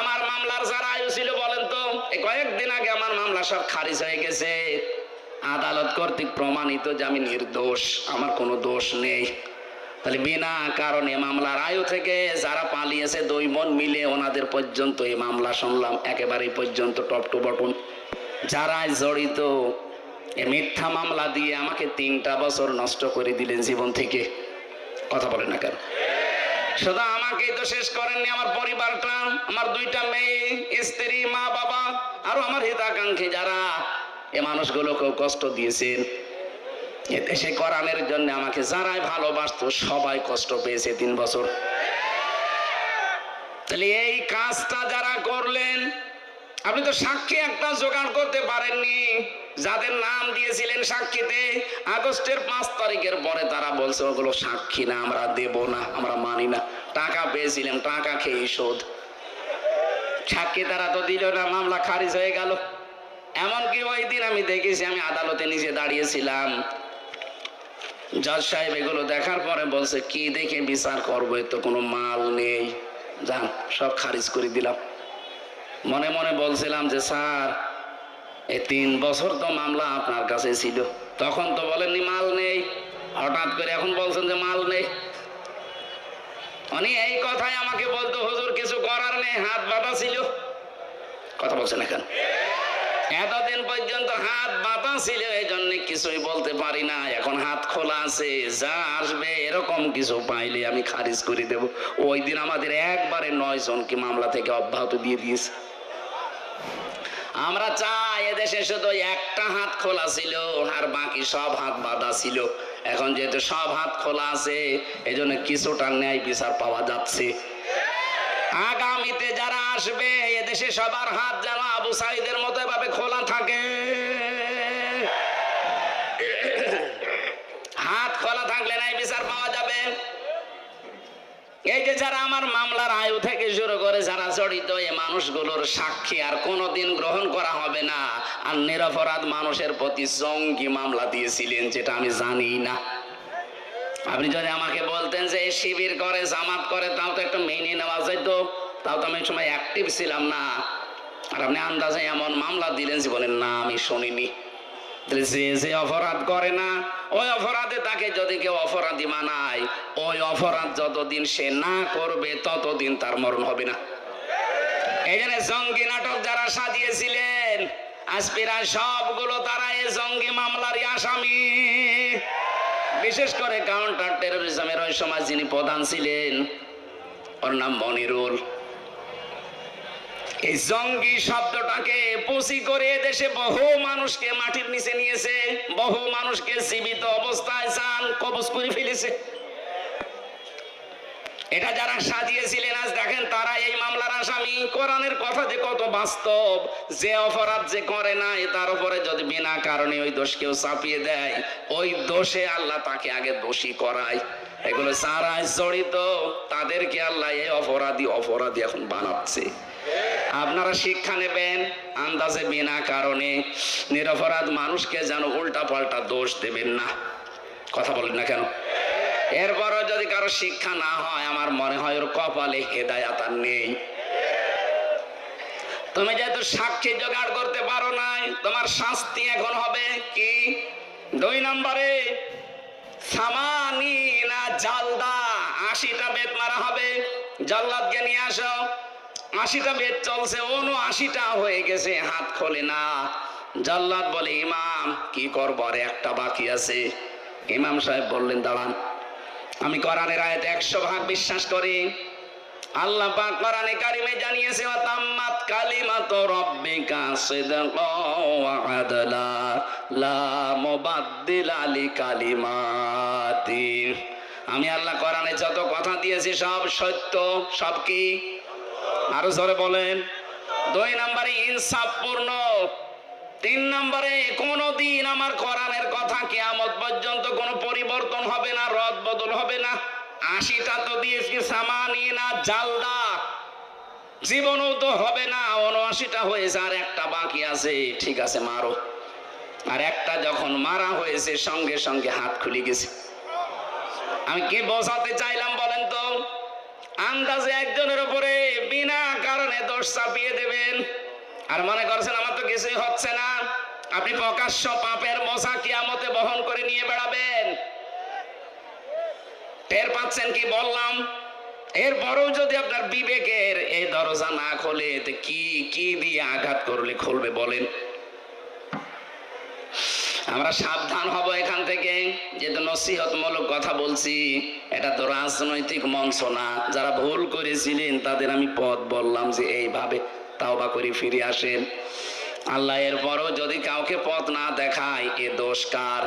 আমার মামলার যারা আয়ু ছিল বলেন তো, এই কয়েকদিন আগে আমার মামলা সব খারিজ হয়ে গেছে। আদালত কর্তৃক প্রমাণিত যে আমি নির্দোষ, আমার কোনো দোষ নেই। তাহলে বিনা কারণে মামলার আয়ু থেকে যারা পালিয়েছে 2 মন মিলে ওনাদের পর্যন্ত এই মামলা শুনলাম, একেবারে পর্যন্ত টপ টু বটন যারা জড়িত। এ মিথ্যা মামলা দিয়ে আমাকে 3টা বছর নষ্ট করে দিলেন জীবন থেকে। কথা বলেন না কেন? শুধু আমাকেই তো শেষ করেননি, আমার পরিবারটা, আমার 2টা মেয়ে, স্ত্রী, মা বাবা, আরো আমার হিতাকাঙ্ক্ষী যারা এ মানুষগুলোকেও কষ্ট দিয়েছেন। এ দেশে কোরআনের জন্য আমাকে যারাই ভালোবাসতো সবাই কষ্ট পেয়েছে 3 বছর। তাহলে এই কাজটা যারা করলেন, আপনি তো সাক্ষী একটা জোগাড় করতে পারেননি। যাদের নাম দিয়েছিলেন সাক্ষীতে, আগস্টের 5 তারিখের পরে তারা বলছে ওগুলো সাক্ষী না, আমরা দেব না, আমরা মানি না। টাকা পেয়েছিলেন, টাকা খেয়ে শোধ। সাক্ষী তারা তো দিল না, মামলা খারিজ হয়ে গেল। এমনকি ওই দিন আমি দেখেছি, আমি আদালতে নিজে দাঁড়িয়েছিলাম, জজ সাহেব এগুলো দেখার পরে বলছে কি দেখে বিচার করবো, তো কোনো মাল নেই, যান সব খারিজ করে দিলাম। মনে মনে বলছিলাম যে স্যার এই 3 বছর তো মামলা আপনার কাছে ছিল, তখন তো বলেননি মাল নেই, হঠাৎ করে এখন বলছেন যে মাল নেই। উনি এই কথাই আমাকে বলতো, হুজুর কিছু করার নেই, হাত বাঁধা ছিল। কথা বলছেন এখন? এতদিন পর্যন্ত হাত বাঁধা ছিল, এই জন্য কিছুই বলতে পারি না। এখন হাত খোলা আছে, যা আসবে এরকম কিছু পাইলে আমি খারিজ করে দেব। ওই দিন আমাদের একবারে 9 জনকে মামলা থেকে অব্যাহত দিয়ে দিয়েছে। আমরা চাই এদেশে শুধু একটা হাত খোলা ছিল আর বাকি সব হাত বাঁধা ছিল। এখন যেহেতু সব হাত খোলা আছে, এই জন্য কিছুটা ন্যায় বিচার পাওয়া যাচ্ছে। আগামীতে যারা আসবে এদেশে সবার হাত যেন আবু সাঈদের মতো এভাবে খোলা থাকে। হাত খোলা থাকলে ন্যায় বিচার পাওয়া যাবে। এই যে যারা আমার মামলার আয়ু থেকে শুরু করে যারা জড়িত, এই মানুষগুলোর সাক্ষী আর কোনোদিন গ্রহণ করা হবে না। আর নিরপরাধ মানুষের প্রতি জঙ্গি মামলা দিয়েছিলেন, যেটা আমি জানি না। আপনি যদি আমাকে বলতেন যে শিবির করে, জামাত করে, তাও তো একটা মেনে নেওয়া যেত, তাও তো আমি সময় অ্যাক্টিভ ছিলাম না। আর আপনি আন্দাজে এমন মামলা দিলেন যে বলেন না আমি শুনিনি। যে যে অপরাধ করে না, ওই অপরাধে তাকে যদি কেউ অপরাধী মানায়, ওই অপরাধ যতদিন সে না করবে ততদিন তার মরণ হবে না। এই জন্য জঙ্গি নাটক যারা সাজিয়েছিলেন আজ প্রায় সবগুলো তারা এই জঙ্গি মামলারই আসামি। বিশেষ করে কাউন্টার টেরোরিজমের ওই সময় যিনি প্রধান ছিলেন, ওর নাম মনিরুল। এই জঙ্গি শব্দটাকে পুঁজি করে দেশে বহু মানুষকে মাটির নিচে নিয়েছে, বহু মানুষকে জীবিত অবস্থায় চান কবজ করে ফেলেছে। এটা যারা সাজিয়েছিলেন আজ দেখেন তারা এই মামলার আসামি। কোরআনের কথা যে কত বাস্তব, যে অপরাধ যে করে না তার উপরে যদি বিনা কারণে ওই দোষ কেউ চাপিয়ে দেয়, ওই দোষে আল্লাহ তাকে আগে দোষী করায়। এগুলো যারা জড়িত তাদেরকে আল্লাহ এই অপরাধী এখন বানাচ্ছে। আপনারা শিক্ষা নেবেন, আন্দাজে বিনা কারণে নিরপরাধ মানুষকে যেন উল্টা পাল্টা দোষ দেবেন না। কথা বলেন না কেন? এরপরও যদি কারো শিক্ষা না হয়, আমার মনে হয় ওর কপালে হেদায়াত আর নেই। তুমি যেহেতু সাক্ষী জোগাড় করতে পারো নাই, তোমার শাস্তি এখন হবে কি? 2 নম্বরে সামানিনা জালদা, 80টা বেত মারা হবে। জল্লাদকে নিয়ে আসো। 80টা বেত চলছে, 79টা হয়ে গেছে, হাত খোলে না। জল্লাদ বলে ইমাম কি করবো, আর একটা বাকি আছে। ইমাম সাহেব বললেন দাঁড়ান, আমি কোরআনের আয়াতে 100% বিশ্বাস করি। আল্লাহ পাক কোরআনে কারিমে জানিয়েছে ওয়াতাম্মাত কালিমাতু রাব্বিকা সিদকাও ওয়া আদলা লা মুবাদদিলা লিকালিমাতি। আমি আল্লাহ কোরআনে যত কথা দিয়েছি সব সত্য। সব কি? আরো জোরে বলেন। 2 নম্বরে ইনসাফপূর্ণ। 3 নম্বরে কোনদিন আমার কোরআনের কথা কিয়ামত পর্যন্ত কোনো পরিবর্তন হবে না, রদ বদল হবে না। 80টা তো দিয়েছি সামানিনা জালদা, জীবনও তো হবে না। 79টা হয়েছে, আর একটা বাকি আছে। ঠিক আছে মারো। আর একটা যখন মারা হয়েছে সঙ্গে সঙ্গে হাত খুলে গেছে। আমি কি বোঝাতে চাইলাম বলেন তো? আন্দাজে একজনের উপরে বিনা কারণে দোষ চাপিয়ে দেবেন আর মনে করছেন আমার তো কিছুই হচ্ছে না। আপনি প্রকাশ্য পাপের বোঝা কিয়ামতে বহন করে নিয়ে বেড়াবেন। টের পাচ্ছেন কি বললাম? এরপরেও যদি আপনার বিবেকের এই দরজা না খোলে, তো কি কি দিয়ে আঘাত করলে খুলবে বলেন? আমরা সাবধান হব এখান থেকে। যেহেতু নসিহতমূলক কথা বলছি, এটা তো রাজনৈতিক মঞ্চ না। যারা ভুল করেছিলেন তাদের আমি পথ বললাম যে এইভাবে তাওবা করে ফিরে আসেন। আল্লাহ এরপরও যদি কাউকে পথ না দেখায়, এ দোষ কার?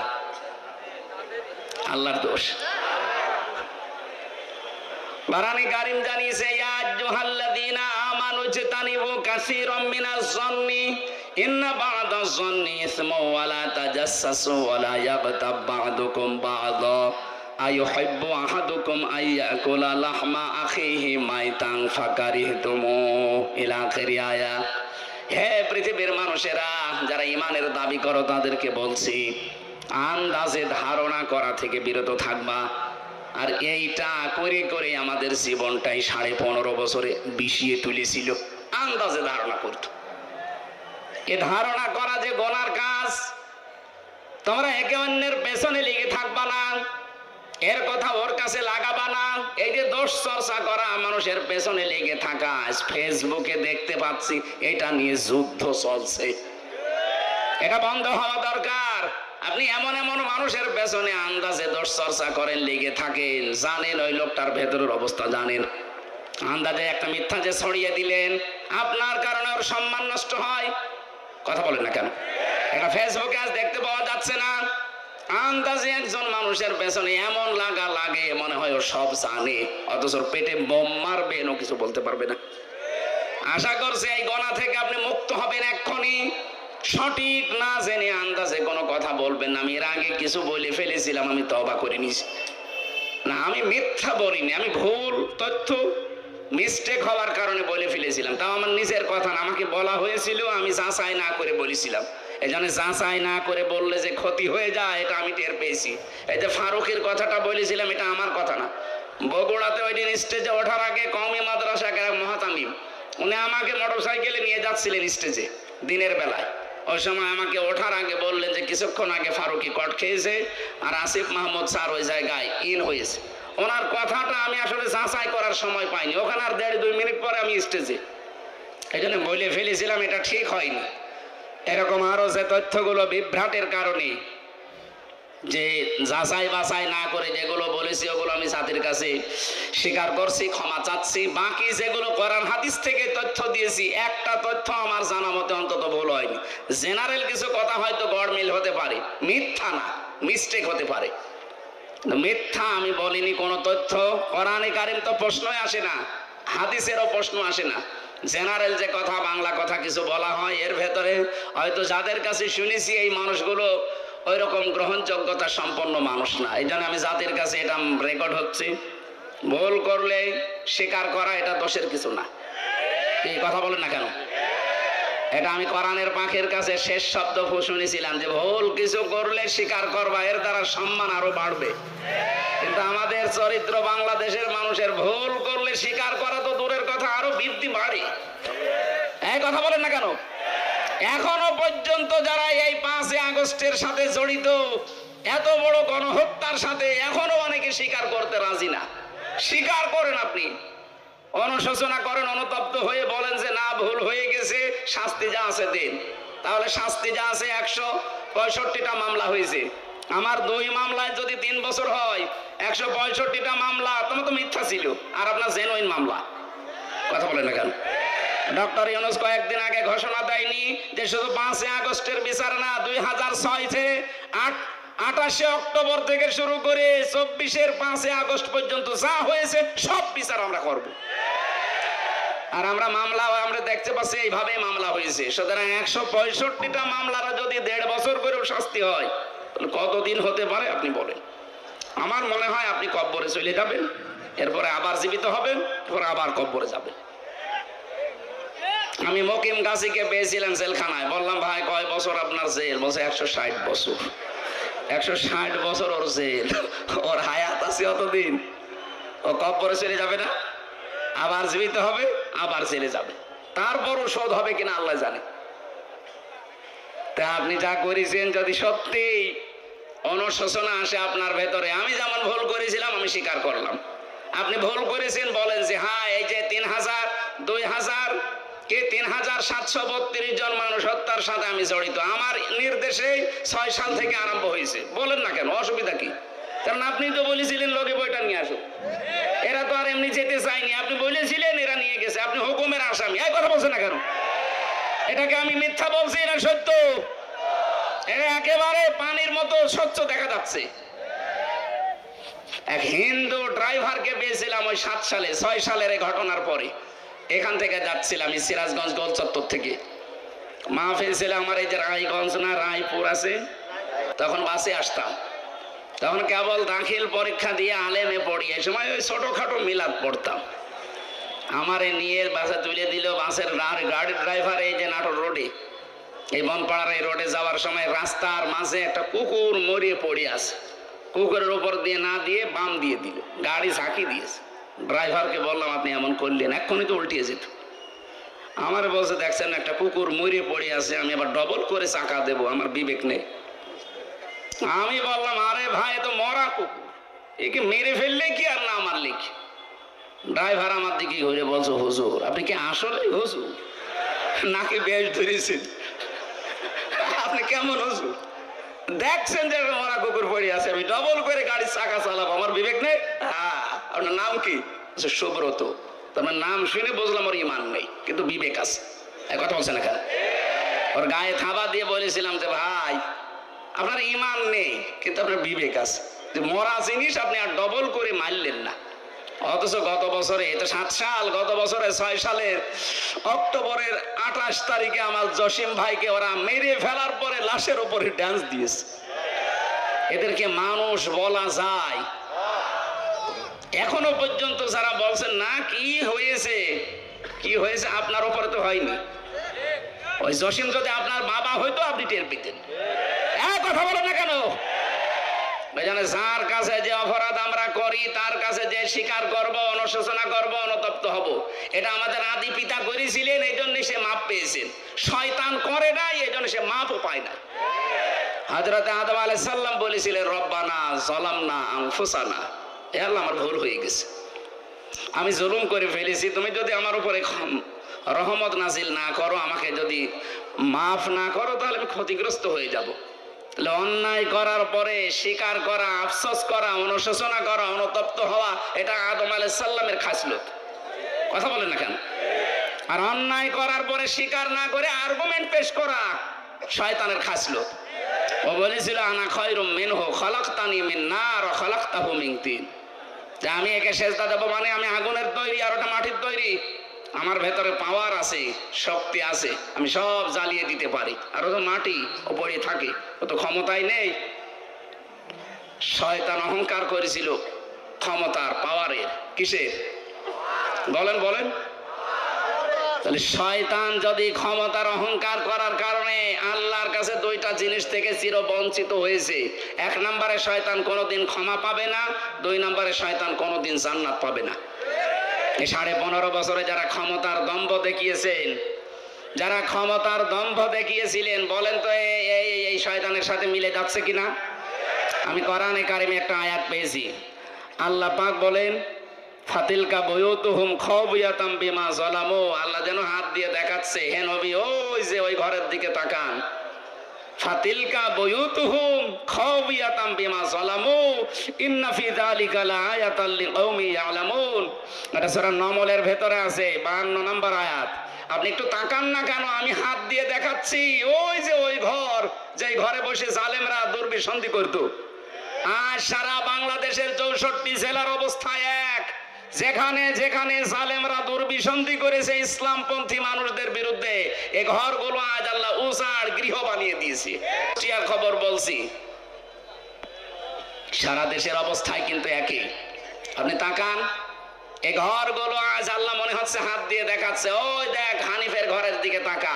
আল্লাহর দোষ। বারানি কারীম জানিয়েছে, ইয়া আইয়ুহাল্লাযীনা আমানু ইজতানিবু কাসীরাম মিনাজ যন্নি ইন্না বা'দাজ যন্নি ইসমুন ওয়া লা তাজাসসাসু ওয়া লা ইয়াগতাব বা'দুকুম বা'দা আইয়ুহিব্বু আহাদুকুম আইয়াকুলা লাহমা আখিহি মাইতান ফাকারিহতুমু ইলা আখিরি আয়া। হে পৃথিবীর মানুষেরা, যারা ঈমানের দাবি করো তাদেরকে বলছি, আন্দাজে ধারণা করা থেকে বিরত থাকবা। আর এইটা করে করে আমাদের জীবনটাই 15.5 বছরে বিষিয়ে তুলেছিল। আন্দাজে ধারণা করত। এ ধারণা করা যে গোনার কাজ। তোমরা একে অন্যের পেছনে লেগে থাকবা না, এর কথা ওর কাছে লাগাবা না। এই যে দোষ চর্চা করা, মানুষের পেছনে লেগে থাকা, ফেসবুকে দেখতে পাচ্ছি এটা নিয়ে যুদ্ধ চলছে। এটা বন্ধ হওয়া দরকার। আপনি এমন এমন মানুষের পেছনে আন্দাজে দোষ চর্চা করেন, লেগে থাকেন, জানেন ওই লোকটার ভেতরের অবস্থা জানেন, আন্দাজে একটা মিথ্যা যে ছড়িয়ে দিলেন, আপনার কারণে ওর সম্মান নষ্ট হয়। কথা বলেন না কেন? এটা ফেসবুকে আজ দেখতে পাওয়া যাচ্ছে না? আন্দাজে একজন মানুষের পেছনে এমন লাগা লাগে মনে হয় ও সব জানে, অথচ ওর পেটে বোম মারবে, ও কিছু বলতে পারবে না। আশা করছি এই গোনা থেকে আপনি মুক্ত হবেন এক্ষুনি। সঠিক না জেনে আন্দাজে কোনো কথা বলবেন না। আমি এর আগে কিছু বলে ফেলেছিলাম, আমি তওবা করে নিয়েছি। না, আমি মিথ্যা বলিনি, আমি ভুল তথ্য মিস্টেক হওয়ার কারণে বলে ফেলেছিলাম। তাও আমার নিজের কথা না, আমাকে বলা হয়েছিল, আমি যাচাই না করে বলেছিলাম। এই জন্য যাচাই না করে বললে যে ক্ষতি হয়ে যায়, এটা আমি টের পেয়েছি। এই যে ফারুকের কথাটা বলেছিলাম, এটা আমার কথা না। বগুড়াতে ওই দিন স্টেজে ওঠার আগে কওমি মাদ্রাসা মহাতামিম, উনি আমাকে মোটরসাইকেলে নিয়ে যাচ্ছিলেন স্টেজে দিনের বেলায়। ওই সময় আমাকে ওঠার আগে বললেন যে কিছুক্ষণ আগে ফারুকি কট খেয়েছে আর আসিফ মাহমুদ স্যার ওই জায়গায় ইন হয়েছে। ওনার কথাটা আমি আসলে যাচাই করার সময় পাইনি। ওখানে আর 1.5-2 মিনিট পরে আমি স্টেজে, এই জন্য বলে ফেলেছিলাম, এটা ঠিক হয়নি। এরকম আরো যে তথ্যগুলো বিভ্রাটের কারণে, যে যাচাই বাছাই না করে যেগুলো বলেছি, ওগুলো আমি জাতির কাছে স্বীকার করছি, ক্ষমা চাচ্ছি। বাকি যেগুলো কোরআন হাদিস থেকে তথ্য দিয়েছি, একটা তথ্য আমার জানা মতে অন্তত ভুল হয়নি। জেনারেল কিছু কথা হয়তো গড়মিল হতে পারে, মিথ্যা না, মিস্টেক হতে পারে। মিথ্যা আমি বলিনি কোনো তথ্য। কোরআনে কারিম তো প্রশ্নই আসে না, হাদিসেরও প্রশ্ন আসে না। জেনারেল যে কথা, বাংলা কথা কিছু বলা হয়, এর ভেতরে হয়তো যাদের কাছে শুনেছি এই মানুষগুলো ওই রকম গ্রহণযোগ্যতা সম্পন্ন মানুষ না। এই জন্য আমি জাতির কাছে এটা রেকর্ড হচ্ছে। ভুল করলে স্বীকার করা এটা দোষের কিছু না। এই কথা বলেন না কেন? এটা আমি কোরআনের পাখির কাছে শেষ শব্দ শুনেছিলাম যে ভুল কিছু করলে স্বীকার করবা, এর দ্বারা সম্মান আরো বাড়বে। কিন্তু আমাদের চরিত্র, বাংলাদেশের মানুষের ভুল করলে স্বীকার করা তো দূরের কথা, আরো বৃদ্ধি বাড়ে। এই কথা বলেন না কেন? এখনো পর্যন্ত যারা এই 5 আগস্টের সাথে জড়িত, এত বড় গণহত্যার সাথে, এখনো অনেকে স্বীকার করতে রাজি না। স্বীকার করেন, আপনি অনুশোচনা করেন, অনুতপ্ত হয়ে বলেন যে না, ভুল হয়ে গেছে, শাস্তি যা আছে দিন। তাহলে শাস্তি যা আছে, 165টা মামলা হয়েছে। আমার 2 মামলায় যদি 3 বছর হয়, 165টা মামলা তোমার তো মিথ্যা ছিল, আর আপনার জেনুইন মামলা। কথা বলেন না কেন? ডক্টর ইউনূস কয়েকদিন আগে ঘোষণা দেয়নি যে শুধু 5 আগস্টের বিচার না, 2006 থেকে 28 অক্টোবর থেকে শুরু করে 24-এর 5 আগস্ট পর্যন্ত যা হয়েছে সব বিচার আমরা করব। আর আমরা মামলা আমরা দেখতে পাচ্ছি এইভাবে মামলা হয়েছে। সুতরাং 165টা মামলার যদি 1.5 বছর করেও শাস্তি হয়, তাহলে কতদিন হতে পারে আপনি বলেন? আমার মনে হয় আপনি কব্বরে চলে যাবেন, এরপরে আবার জীবিত হবেন, এরপরে আবার কব্বরে যাবেন। আমি মকিম গাছিকে পেয়েছিলাম জেলখানায়, বললাম ভাই কয় বছর আপনার জেল? বলছে 160 বছর। 160 বছর ওর জেল, ওর হায়াত আছে অতদিন। ও কব্বরে চলে যাবে না, আবার জীবিত হবে, আবার জেলে যাবে, তারপরও শোধ হবে কিনা আল্লাহ জানে। তা আপনি যা করেছেন যদি সত্যি অনুশোচনা আসে আপনার ভেতরে। আমি যেমন ভুল করেছিলাম আমি স্বীকার করলাম, আপনি ভুল করেছেন, বলেন যে হ্যাঁ এই যে 3000 2000 কে 3732 জন মানুষ হত্যার সাথে আমি জড়িত, আমার নির্দেশে 6 সাল থেকে আরম্ভ হয়েছে, বলেন না কেন, অসুবিধা কি? কারণ আপনি তো বলেছিলেন লোকে বইটা নিয়ে আসো, এরা তো আর এমনি যেতে চায়নি, আপনি বলেছিলেন এরা নিয়ে গেছে, আপনি হুকুমের আসামি, এই কথা বলছেন না কেন? এটাকে আমি মিথ্যা বলছি না সত্য? এটা একেবারে পানির মতো স্বচ্ছ দেখা যাচ্ছে। এক হিন্দু ড্রাইভারকে পেয়েছিলাম ওই 7 সালে 6 সালের এই ঘটনার পরে। এখান থেকে যাচ্ছিলাম সিরাজগঞ্জ গোল চত্বর থেকে, মাহফিল ছিল আমার এই যে রায়গঞ্জ না রায়পুর আছে, তখন বাসে আসতাম, তখন কেবল দাখিল পরীক্ষা দিয়ে আলেমে পড়ি, এই সময় ওই ছোটখাটো মিলাদ পড়তাম। আমারে নিয়ে বাসে তুলে দিল, বাসের গাড়ির ড্রাইভার এই যে নাটোর রোডে, এই বনপাড়ার এই রোডে যাওয়ার সময় রাস্তার মাঝে একটা কুকুর মরিয়ে পড়ে আছে, কুকুরের উপর দিয়ে না দিয়ে বাম দিয়ে দিল, গাড়ি ঝাঁকি দিয়েছে। ড্রাইভারকে বললাম আপনি এমন করলেন, এক্ষুনি তো উল্টিয়ে যেত। আমার বলছে দেখছেন একটা কুকুর মরিয়ে পড়ে আছে, আমি আবার ডবল করে চাকা দেবো, আমার বিবেক নেই। আমি বললাম আরে ভাই তো মরা কুকুর, একে মেরে ফেললে কি আর না মারলে কি? ড্রাইভার আমার দিকে ঘুরে বলছো হুজুর আপনি কি আসলে হুজুর নাকি বেশ ধরেছেন? আপনি কেমন হুজুর, দেখছেন যে মরা কুকুর পড়ে আছে, আমি ডবল করে গাড়ির চাকা চালাবো, আমার বিবেক নেই? হ্যাঁ। আপনার নাম কি? সুব্রত। তোমার নাম শুনে বুঝলাম ওর ইমান নেই, কিন্তু বিবেক আছে। এক কথা বলছে না কেন? ওর গায়ে থাবা দিয়ে বলেছিলাম যে ভাই আপনার ইমান নেই কিন্তু আপনার বিবেক আছে, যে মরা জিনিস আপনি আর ডবল করে মারলেন না। অথচ গত বছরে, এটা 7 সাল, গত বছরে 6 সালের অক্টোবরের 28 তারিখে আমার জসিম ভাইকে ওরা মেরে ফেলার পরে লাশের উপরে ডান্স দিয়েছে। এদেরকে মানুষ বলা যায়? এখনো পর্যন্ত যারা বলছেন না কি হয়েছে কি হয়েছে, আপনার উপরে তো হয়নি। ওই জসিম যদি আপনার বাবা হইতো আপনি টের পেতেন। কথা বলেন না কেন? যার কাছে যে অপরাধ আমরা করি তার কাছে যে স্বীকার করব, অনুশোচনা করব, অনুতপ্ত হব, এটা আমাদের আদি পিতা করেছিলেন, এই জন্য সে মাপ পেয়েছেন। শয়তান করে না, এই জন্য সে মাপও পায় না। হযরত আদম আলাইহিস সালাম বলেছিলেন রব্বানা যালামনা আনফুসানা, হে আল্লাহ আমার ভুল হয়ে গেছে, আমি জুলুম করে ফেলেছি, তুমি যদি আমার উপরে রহমত নাজিল না করো, আমাকে যদি মাফ না করো, তাহলে আমি ক্ষতিগ্রস্ত হয়ে যাব। অন্যায় করার পরে স্বীকার করা, আফসোস করা, অনুশোচনা করা, অনুতপ্ত হওয়া, এটা আদম আলাইহিস সালামের খাসলত। কথা বলেন না কেন? আর অন্যায় করার পরে স্বীকার না করে আর্গুমেন্ট পেশ করা শয়তানের খাসলত। ও বলেছিল আনা খায়রুম মিনহু খালাকতানি মিন নার ওয়া খালাকতাহু মিন তিন, যে আমি একে সেজদা দেব মানে আমি আগুনের তৈরি আর ওটা মাটির তৈরি, আমার ভেতরে পাওয়ার আছে, শক্তি আছে, আমি সব জ্বালিয়ে দিতে পারি, আর ও তো মাটি উপরে থাকে, ও তো ক্ষমতাই নেই। শয়তান অহংকার করেছিল ক্ষমতার, পাওয়ারের, কিসের? বলেন বলেন। তাহলে শয়তান যদি ক্ষমতার অহংকার করার কারণে আল্লাহর কাছে 2টা জিনিস থেকে চির বঞ্চিত হয়েছে, 1 নম্বরে শয়তান কোনোদিন ক্ষমা পাবে না, 2 নম্বরে শয়তান কোনোদিন জান্নাত পাবে না। এই 15.5 বছরে যারা ক্ষমতার দম্ভ দেখিয়েছেন, যারা ক্ষমতার দম্ভ দেখিয়েছিলেন, বলেন তো এই শয়তানের সাথে মিলে যাচ্ছে কিনা? আমি কোরআনে কারিমে একটা আয়াত পেয়েছি, আল্লাহ পাক বলেন ফাতিলকা বুয়ুতুহুম খাওবিয়াতাম বিমা যালামু, আল্লাহ যেন হাত দিয়ে দেখাচ্ছে, হে নবী ওই যে ওই ঘরের দিকে তাকান, ফাতিলকা বুয়ুতুহুম খাওবিয়াতাম বিমা যালামু ইন্না ফি যালিকা লাআয়াতাল লিকাওমি ইয়ালামুন। এটা সূরা নমলের ভেতরে আছে, 52 নম্বর আয়াত। আপনি একটু তাকান না কেন? আমি হাত দিয়ে দেখাচ্ছি, ওই যে ওই ঘর, যে ঘরে বসে জালেমরা দুর্বিসন্ধি করত। আজ সারা বাংলাদেশের 64 জেলার অবস্থা এক, যেখানে যেখানে জালেমরা দুর্বিসন্ধি করেছে ইসলামপন্থী মানুষদের বিরুদ্ধে, এই ঘরগুলো আজ আল্লাহ উজাড় গৃহ বানিয়ে দিয়েছে। টিয়ার খবর বলছি, সারা দেশের অবস্থায় কিন্তু একই। আপনি তাকান, এই ঘরগুলো আজ আল্লাহ মনে হচ্ছে হাত দিয়ে দেখাচ্ছে, ওই দেখ হানিফের ঘরের দিকে তাকা,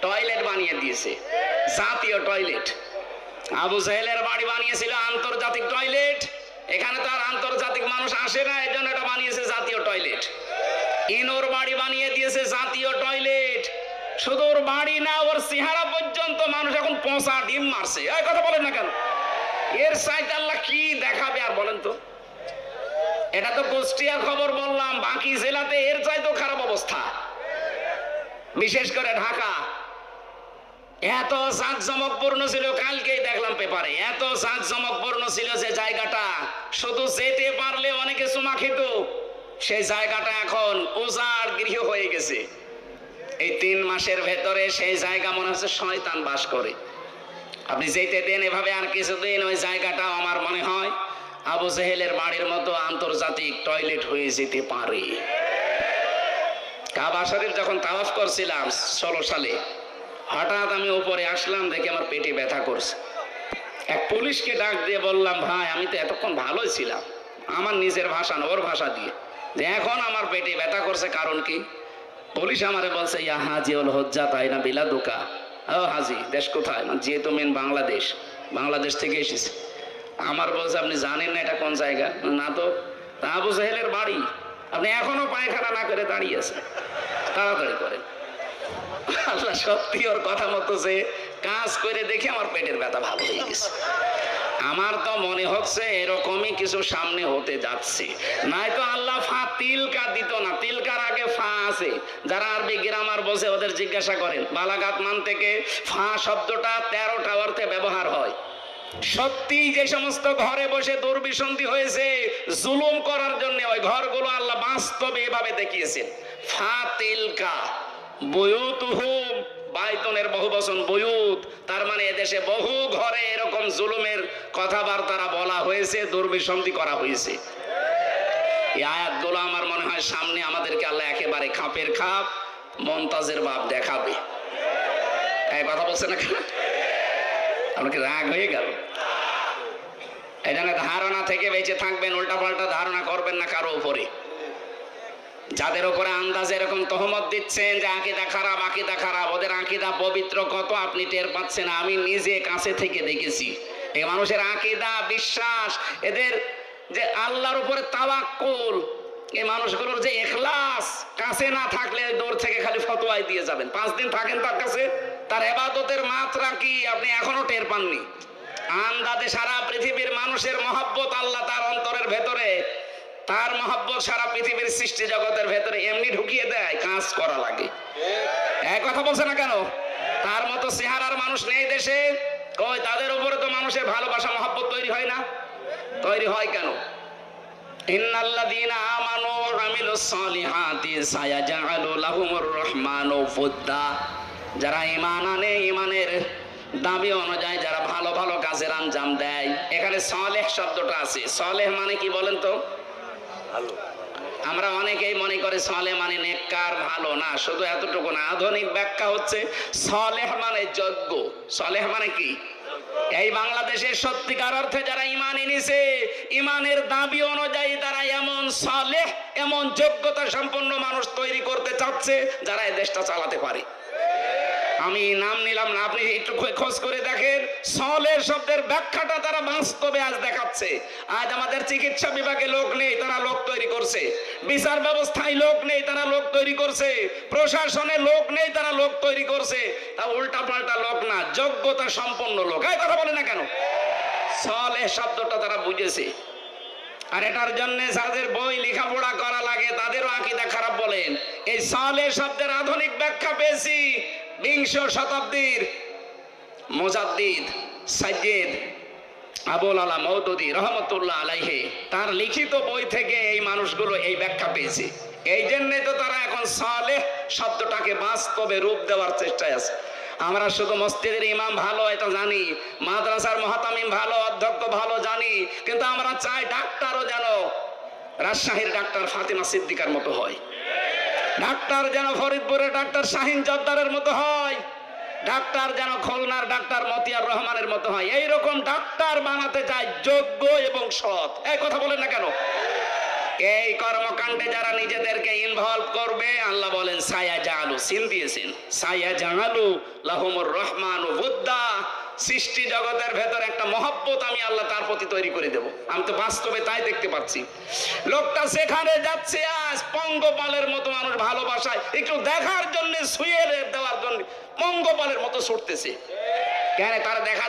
টয়লেট বানিয়ে দিয়েছে, জাতীয় টয়লেট। আবু জাহেলের বাড়ি বানিয়েছিল আন্তর্জাতিক টয়লেট, এখানে তো আর আন্তর্জাতিক মানুষ আসে না, এই জন্য এটা বানিয়েছে জাতীয় টয়লেট। ইনোর বাড়ি বানিয়ে দিয়েছে জাতীয় টয়লেট। শুধু ওর বাড়ি না, ওর চেহারা পর্যন্ত মানুষ এখন পচা ডিম মারছে। এই কথা বলেন না কেন? এর চাইতে আল্লাহ কি দেখাবে আর বলেন তো? এটা তো কুষ্টিয়ার খবর বললাম, বাকি জেলাতে এর চাইতেও খারাপ অবস্থা, বিশেষ করে ঢাকা। এত জাঁকজমকপূর্ণ ছিল, কালকেই দেখলাম পেপারে, এত জাঁকজমকপূর্ণ ছিল যে জায়গাটা শুধু যেতে পারলে অনেকে চুমা খেত, সেই জায়গাটা এখন উজাড় গৃহ হয়ে গেছে। এই 3 মাসের ভেতরে সেই জায়গা মনে হচ্ছে শয়তান বাস করে। আপনি যেতে দেন এভাবে, আর কিছুদিন ওই জায়গাটা আমার মনে হয় আবু জেহেলের বাড়ির মতো আন্তর্জাতিক টয়লেট হয়ে যেতে পারে। কাবা শরীফ যখন তাওয়াফ করছিলাম 16 সালে, হঠাৎ আমি উপরে আসলাম, দেখে আমার পেটে ব্যথা করছে। এক পুলিশকে ডাক দিয়ে বললাম, ভাই আমি তো এতক্ষণ ভালোই ছিলাম, আমার নিজের ভাষা না ওর ভাষা দিয়ে, যে এখন আমার পেটে ব্যথা করছে, কারণ কি? পুলিশ আমারে বলছে, ইয়া হাজি ওল হজ্জা তাই না বিলাদুকা। ও হাজি, দেশ কোথায়? যেহেতু মেন বাংলাদেশ, বাংলাদেশ থেকে এসেছে। আমার বলছে, আপনি জানেন না এটা কোন জায়গা? না তো। আবু জেহেলের বাড়ি, আপনি এখনো পায়খানা না করে দাঁড়িয়ে আছেন, তাড়াতাড়ি করেন। আল্লাহ সত্যি ওর কথা মতো যে কাজ করে দেখে আমার পেটের ব্যথা ভালো হয়ে গেছে। আমার তো মনে হচ্ছে এরকমই কিছু সামনে হতে যাচ্ছে, নয়তো আল্লাহ ফা তিলকা দিত না। তিলকার আগে ফা আছে, যারা আরবি গ্রামার বোঝে ওদের জিজ্ঞাসা করেন। বালাগাত মান থেকে ফা শব্দটা 13টা অর্থে ব্যবহার হয়। সত্যি যে সমস্ত ঘরে বসে দুর্বিসন্ধি হয়েছে জুলুম করার জন্য, ওই ঘরগুলো আল্লাহ বাস্তবে এভাবে দেখিয়েছেন। ফা তিলকা বুয়ুতুহুম, বাইতনের বহুবচন বুয়ুত, তার মানে এদেশে বহু ঘরে এরকম জুলুমের কথাবার্তা বলা হয়েছে, দুর্বিসন্ধি করা হয়েছে। এই আয়াতগুলো আমার মনে হয় সামনে আমাদেরকে আল্লাহ একেবারে খাপের খাপ মমতাজের বাপ দেখাবে। এই কথা বলছে না কেন? আপনাকে রাগ হয়ে গেল? এই জন্য ধারণা থেকে বেঁচে থাকবেন, উল্টাপাল্টা ধারণা করবেন না কারো উপরে। যাদের উপরে আন্দাজে এরকম তহমত দিচ্ছেন যে আকীদা খারাপ, আকীদা খারাপ, ওদের আকীদা পবিত্র কত আপনি টের পাচ্ছেন। আমি নিজে কাছে থেকে দেখেছি এই মানুষের আকীদা, বিশ্বাস, এদের যে আল্লাহর উপরে তাওয়াক্কুল, এই মানুষগুলোর যে ইখলাস, কাছে না থাকলে দূর থেকে খালি ফতোয়াই দিয়ে যাবেন। 5 দিন থাকেন তার কাছে, তার ইবাদতের মাত্রা কি আপনি এখনো টের পাননি। আন্দাজে সারা পৃথিবীর মানুষের মহব্বত আল্লাহ তার অন্তরের ভেতরে, তার মহব্বত সারা পৃথিবীর সৃষ্টি জগতের ভেতরে এমনি ঢুকিয়ে দেয়, কাজ করা লাগে। এক কথা বলছে না কেন? তার মতো চেহারার মানুষ নেই দেশে। কই, তাদের উপরে তো মানুষের ভালোবাসা মহব্বত তৈরি হয় না? তৈরি হয় কেন? ইন্নাল্লাযীনা আমানু ওয়া আমিলুস সালিহাতি সায়াজআলু লাহুমুর রহমানু ফুদ্দা। যারা ঈমান আনে, ঈমানের দাবি অনুযায়ী যারা ভালো ভালো কাজের আঞ্জাম দেয়, এখানে সালেহ শব্দটা আছে। সালেহ মানে কি বলেন তো? আমরা অনেকেই মনে করে সালেহ মানে নেককার, ভালো না। শুধু এতটুকু না, আধুনিক ব্যাখ্যা হচ্ছে সালেহ মানে যোগ্য। সালেহ মানে কি? এই বাংলাদেশের সত্যিকার অর্থে যারা ঈমান এনেছে, ঈমানের দাবি অনুযায়ী তারা এমন সালেহ, এমন যোগ্যতা সম্পন্ন মানুষ তৈরি করতে চাচ্ছে যারা এই দেশটা চালাতে পারে। আমি নাম নিলাম না, আপনি একটু খোঁজ করে দেখেন। সালেহ শব্দের ব্যাখ্যাটা তারা বাস্তবে আজ দেখাচ্ছে। আজ আমাদের চিকিৎসা বিভাগে লোক নেই, তারা লোক তৈরি করছে। বিচার ব্যবস্থায় লোক নেই, তারা লোক তৈরি করছে। প্রশাসনে লোক নেই, তারা লোক তৈরি করছে। তা উল্টা পাল্টা লোক না, যোগ্যতা সম্পন্ন লোক। এই কথা বলে না কেন? সালেহ শব্দটা তারা বুঝেছে। আর এটার জন্য যাদের বই লেখাপড়া করা লাগে তাদেরও আকীদা খারাপ বলেন। এই সালেহ শব্দের আধুনিক ব্যাখ্যা পেয়েছি 20 শতাব্দীর মুজাদ্দিদ সাইয়্যিদ আবুল আলা মওদুদী রহমাতুল্লাহ আলাইহি তার লিখিত বই থেকে এই মানুষগুলো এই ব্যাখ্যা পেয়েছে। এই জন্যই তো তারা এখন সালেহ শব্দটাকে বাস্তবে রূপ দেওয়ার চেষ্টায় আছে। আমরা শুধু মসজিদের ইমাম ভালো এটা জানি, মাদ্রাসার মুহতামিম ভালো, অধ্যক্ষ ভালো জানি, কিন্তু আমরা চাই ডাক্তারও যেন রাজশাহীর ডাক্তার ফাতিমা সিদ্দিকার মতো হয়, ডাক্তার যেন ফরিদপুরের ডাক্তার শাহিন জর্দারের মতো হয়, ডাক্তার যেন খুলনার ডাক্তার মতিয়ার রহমানের মতো হয়। এইরকম ডাক্তার বানাতে চাই, যোগ্য এবং সৎ। এই কথা বলেন না কেন? এই কর্মকাণ্ডে যারা নিজেদেরকে ইনভলভ করবে, আল্লাহ বলেন সায়াজআলু, সিন দিয়েছেন, সায়াজআলু লাহুমুর রহমানু বুদ্দা। সৃষ্টি জগতের ভেতর একটা মহব্বত আমি আল্লাহ তার প্রতি তৈরি করে দেব। আমি তো বাস্তবে তাই দেখতে পাচ্ছি। লোকটা সেখানে যাচ্ছে আজ পঙ্গপালের মতো, মানুষ ভালোবাসায় একটু দেখার জন্য, শুয়ে দেওয়ার জন্য পঙ্গপালের মতো ছুটতেছে। কেন? তারা দেখা